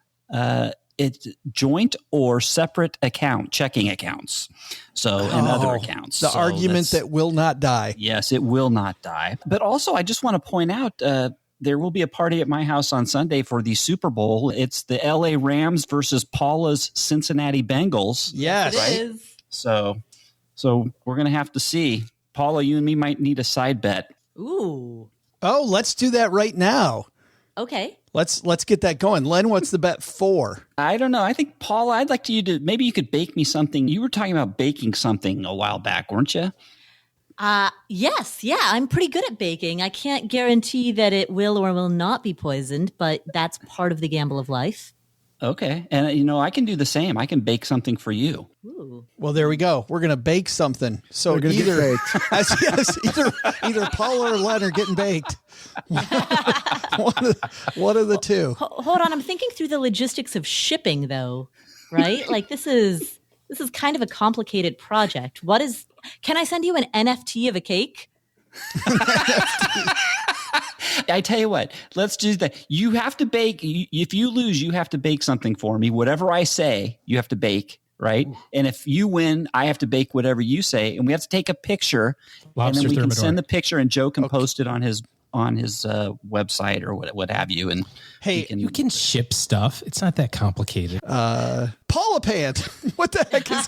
It's joint or separate checking accounts. So, and other accounts. The argument that will not die. Yes, it will not die. But also, I just want to point out, there will be a party at my house on Sunday for the Super Bowl. It's the LA Rams versus Paula's Cincinnati Bengals. Yes. It is. So we're going to have to see. Paula, you and me might need a side bet. Ooh. Oh, let's do that right now. Okay. Let's get that going. Len, what's the bet for? I don't know. I think, Paula, I'd like you to, maybe you could bake me something. You were talking about baking something a while back, weren't you? Yes. Yeah. I'm pretty good at baking. I can't guarantee that it will or will not be poisoned, but that's part of the gamble of life. Okay. And, I can do the same. I can bake something for you. Ooh. Well, there we go. We're going to bake something. So We're gonna get either, baked. either Paula or Len are getting baked. One of the two. Hold on. I'm thinking through the logistics of shipping, though, right? Like this is kind of a complicated project. Can I send you an NFT of a cake? I tell you what, let's do that. You have to bake. If you lose, you have to bake something for me. Whatever I say, you have to bake, right? And if you win, I have to bake whatever you say. And we have to take a picture. Lobster and then we can thermidor. send the picture and Joe can post it on his website or what have you. And Hey, You can ship stuff. It's not that complicated. Paula Pant. What the heck is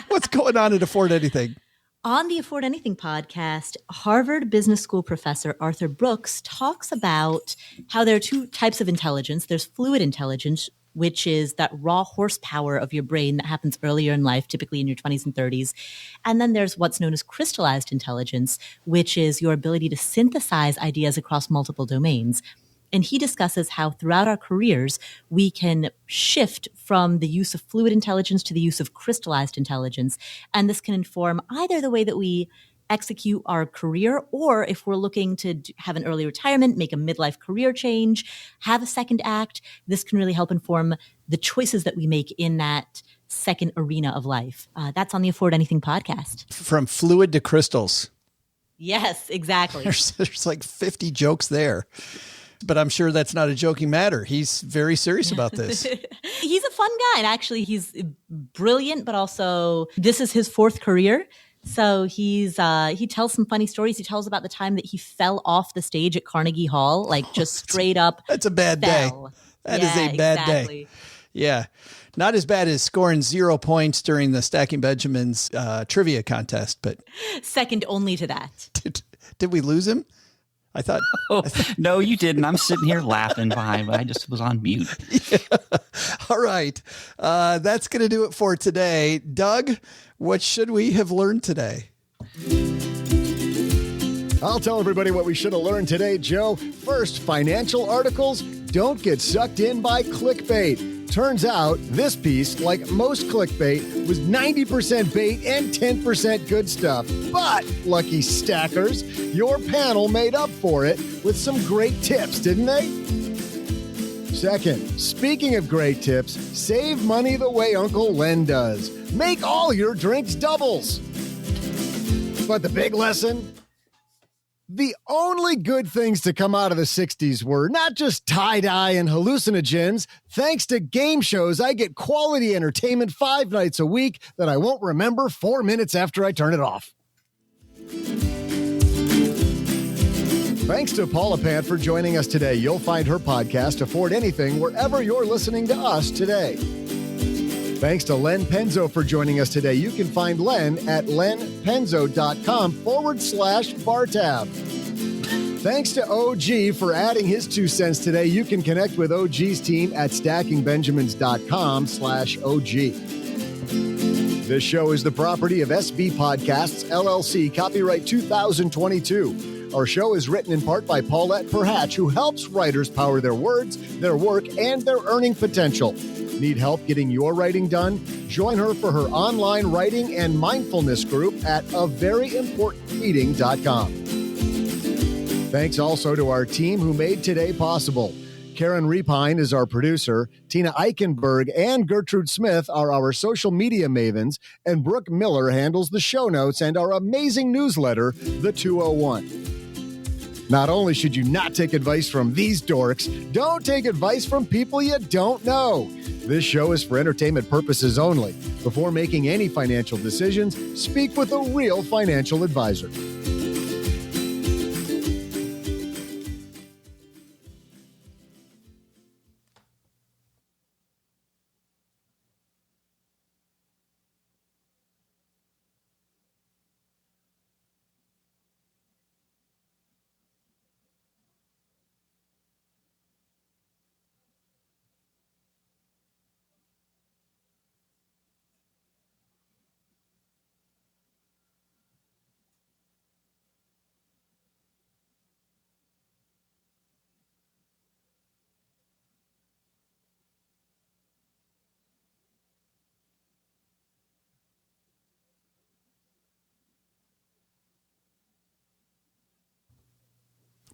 what's going on at Afford Anything? On the Afford Anything podcast, Harvard Business School professor Arthur Brooks talks about how there are two types of intelligence. There's fluid intelligence, which is that raw horsepower of your brain that happens earlier in life, typically in your 20s and 30s. And then there's what's known as crystallized intelligence, which is your ability to synthesize ideas across multiple domains. And he discusses how throughout our careers, we can shift from the use of fluid intelligence to the use of crystallized intelligence. And this can inform either the way that we execute our career, or if we're looking to have an early retirement, make a midlife career change, have a second act, this can really help inform the choices that we make in that second arena of life. That's on the Afford Anything podcast. From fluid to crystals. Yes, exactly. There's like 50 jokes there. But I'm sure that's not a joking matter. He's very serious about this. He's a fun guy. And actually, he's brilliant, but also this is his fourth career. So he tells some funny stories. He tells about the time that he fell off the stage at Carnegie Hall, like just straight up. That's a bad fell. day. That is a bad day. Yeah. Not as bad as scoring 0 points during the Stacking Benjamins trivia contest, but Second only to that. did we lose him? I thought. No, you didn't. I'm sitting here laughing behind, but I just was on mute. Yeah. All right. That's going to do it for today. Doug, what should we have learned today? I'll tell everybody what we should have learned today, Joe. First, financial articles don't get sucked in by clickbait. Turns out this piece, like most clickbait, was 90% bait and 10% good stuff. But, lucky stackers, your panel made up for it with some great tips, didn't they? Second, speaking of great tips, save money the way Uncle Len does. Make all your drinks doubles. But the big lesson? The only good things to come out of the 60s were not just tie-dye and hallucinogens. Thanks to game shows, I get quality entertainment 5 nights a week that I won't remember 4 minutes after I turn it off. Thanks to Paula Pant for joining us today. You'll find her podcast, Afford Anything, wherever you're listening to us today. Thanks to Len Penzo for joining us today. You can find Len at lenpenzo.com/bar tab. Thanks to OG for adding his 2 cents today. You can connect with OG's team at stackingbenjamins.com/OG. This show is the property of SB Podcasts, LLC, copyright 2022. Our show is written in part by Paulette Perhatch, who helps writers power their words, their work, and their earning potential. Need help getting your writing done? Join her for her online writing and mindfulness group at averyimportantmeeting.com. Thanks also to our team who made today possible. Karen Repine is our producer. Tina Eichenberg and Gertrude Smith are our social media mavens, and Brooke Miller handles the show notes and our amazing newsletter, The 201. Not only should you not take advice from these dorks, don't take advice from people you don't know. This show is for entertainment purposes only. Before making any financial decisions, speak with a real financial advisor.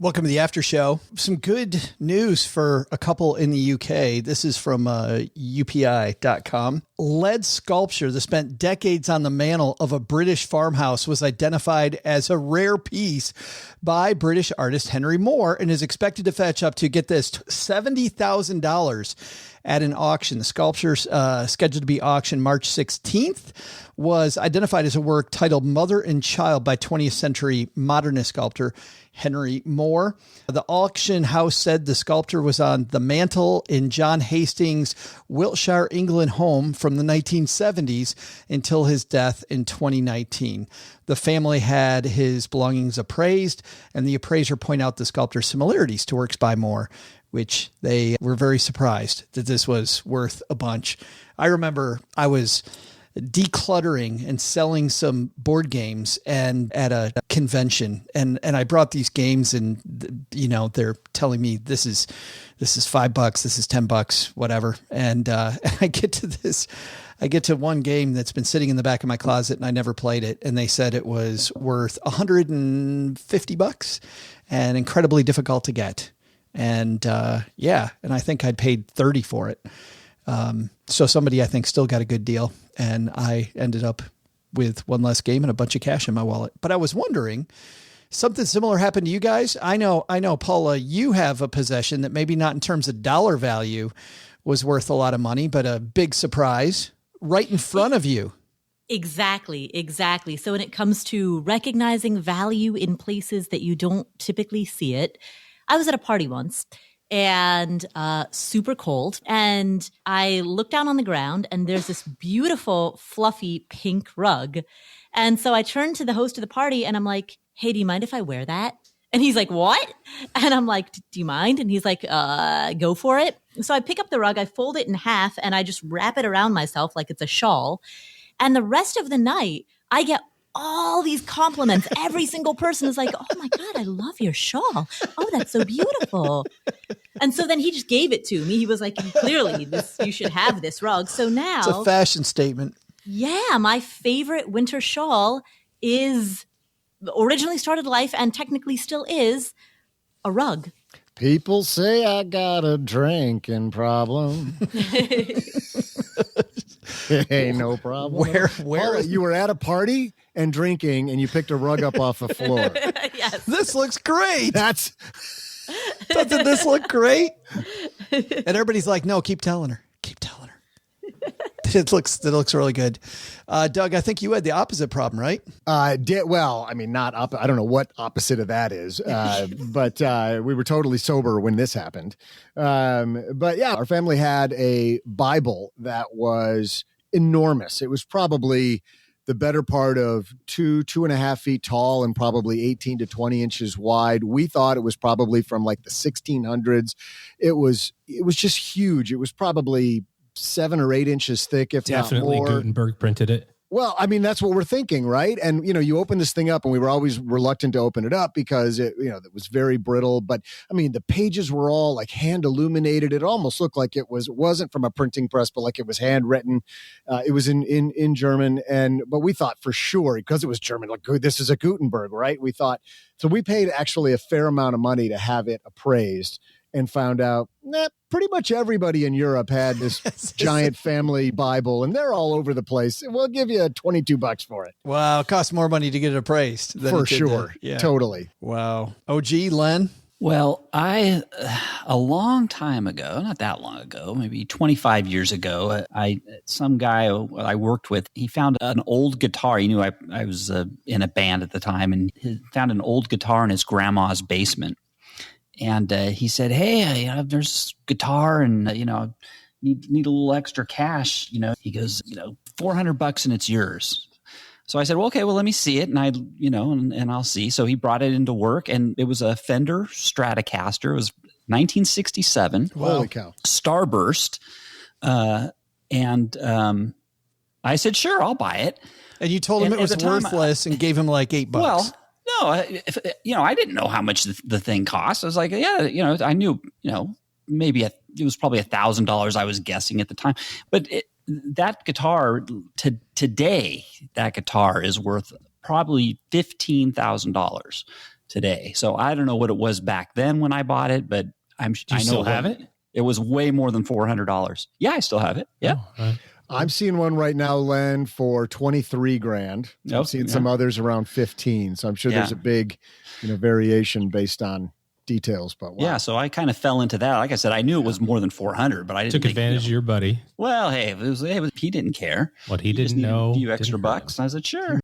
Welcome to the after show. Some good news for a couple in the UK. This is from UPI.com. Lead sculpture that spent decades on the mantle of a British farmhouse was identified as a rare piece by British artist Henry Moore and is expected to fetch up to, get this, $70,000 at an auction. The sculpture scheduled to be auctioned March 16th was identified as a work titled Mother and Child by 20th century modernist sculptor Henry Moore. The auction house said the sculpture was on the mantle in John Hastings' Wiltshire, England home from the 1970s until his death in 2019. The family had his belongings appraised, and the appraiser pointed out the sculptor's similarities to works by Moore, which they were very surprised that this was worth a bunch. I remember I was decluttering and selling some board games and at a convention, and I brought these games, and they're telling me this is $5, this is $10, whatever. And I get to one game that's been sitting in the back of my closet and I never played it. And they said it was worth $150 and incredibly difficult to get. And and I think I'd paid $30 for it. So somebody, I think, still got a good deal, and I ended up with one less game and a bunch of cash in my wallet. But I was wondering, something similar happened to you guys? I know, Paula, you have a possession that maybe not in terms of dollar value was worth a lot of money, but a big surprise right in front of you. Exactly. So when it comes to recognizing value in places that you don't typically see it, I was at a party once, and super cold. And I looked down on the ground, and there's this beautiful, fluffy pink rug. And so I turned to the host of the party, and I'm like, hey, do you mind if I wear that? And he's like, what? And I'm like, do you mind? And he's like, go for it. So I pick up the rug, I fold it in half, and I just wrap it around myself like it's a shawl. And the rest of the night, I get all these compliments. Every single person is like, oh my God, I love your shawl. Oh, that's so beautiful. And so then he just gave it to me. He was like, clearly you should have this rug. So now it's a fashion statement. Yeah. My favorite winter shawl is originally started life and technically still is a rug. People say I got a drinking problem. Hey, no problem. Where you were at a party and drinking, and you picked a rug up off a floor. Yes. This looks great. That's Doesn't this look great? And everybody's like, no, keep telling her. Keep telling her. It looks really good. Doug, I think you had the opposite problem, right? Well, I mean, not I don't know what opposite of that is, but we were totally sober when this happened. But yeah, our family had a Bible that was enormous. It was probably the better part of 2.5 feet tall and probably 18 to 20 inches wide. We thought it was probably from like the 1600s. It was just huge. It was probably 7 or 8 inches thick, if Definitely not more. Gutenberg printed it. Well, I mean, that's what we're thinking, right? And, you open this thing up, and we were always reluctant to open it up because it was very brittle. But I mean, the pages were all like hand illuminated. It almost looked like it wasn't from a printing press, but like it was handwritten. It was in German. But we thought for sure, because it was German, like, this is a Gutenberg, right? We thought, so we paid actually a fair amount of money to have it appraised, and found out pretty much everybody in Europe had this giant family Bible, and they're all over the place. We'll give you $22 for it. Wow. It costs more money to get it appraised. For sure. Totally. Wow. OG, Len? Well, a long time ago, not that long ago, maybe 25 years ago, some guy I worked with, he found an old guitar. He knew I was in a band at the time, and he found an old guitar in his grandma's basement. And he said, "Hey, there's guitar, and need a little extra cash." He goes, $400 and it's yours. So I said, well, okay, well, let me see it, and and I'll see. So he brought it into work, and it was a Fender Stratocaster. It was 1967. Holy cow! Starburst, and I said, "Sure, I'll buy it." And you told him it was worthless and gave him like $8. Well. No, I didn't know how much the thing cost. I was like, yeah, I knew, maybe it was probably $1,000 I was guessing at the time. But that guitar today, that guitar is worth probably $15,000 today. So I don't know what it was back then when I bought it, but I know still have it? It was way more than $400. Yeah, I still have it. Yeah. Oh, right. I'm seeing one right now, Len, for 23 grand. Yep, I'm seeing some others around 15. So I'm sure there's a big, variation based on details. But wow. Yeah, so I kind of fell into that. Like I said, I knew it was more than 400, but I didn't took advantage of your buddy. Well, hey, he didn't care. What he didn't know. A few extra bucks. I said, sure.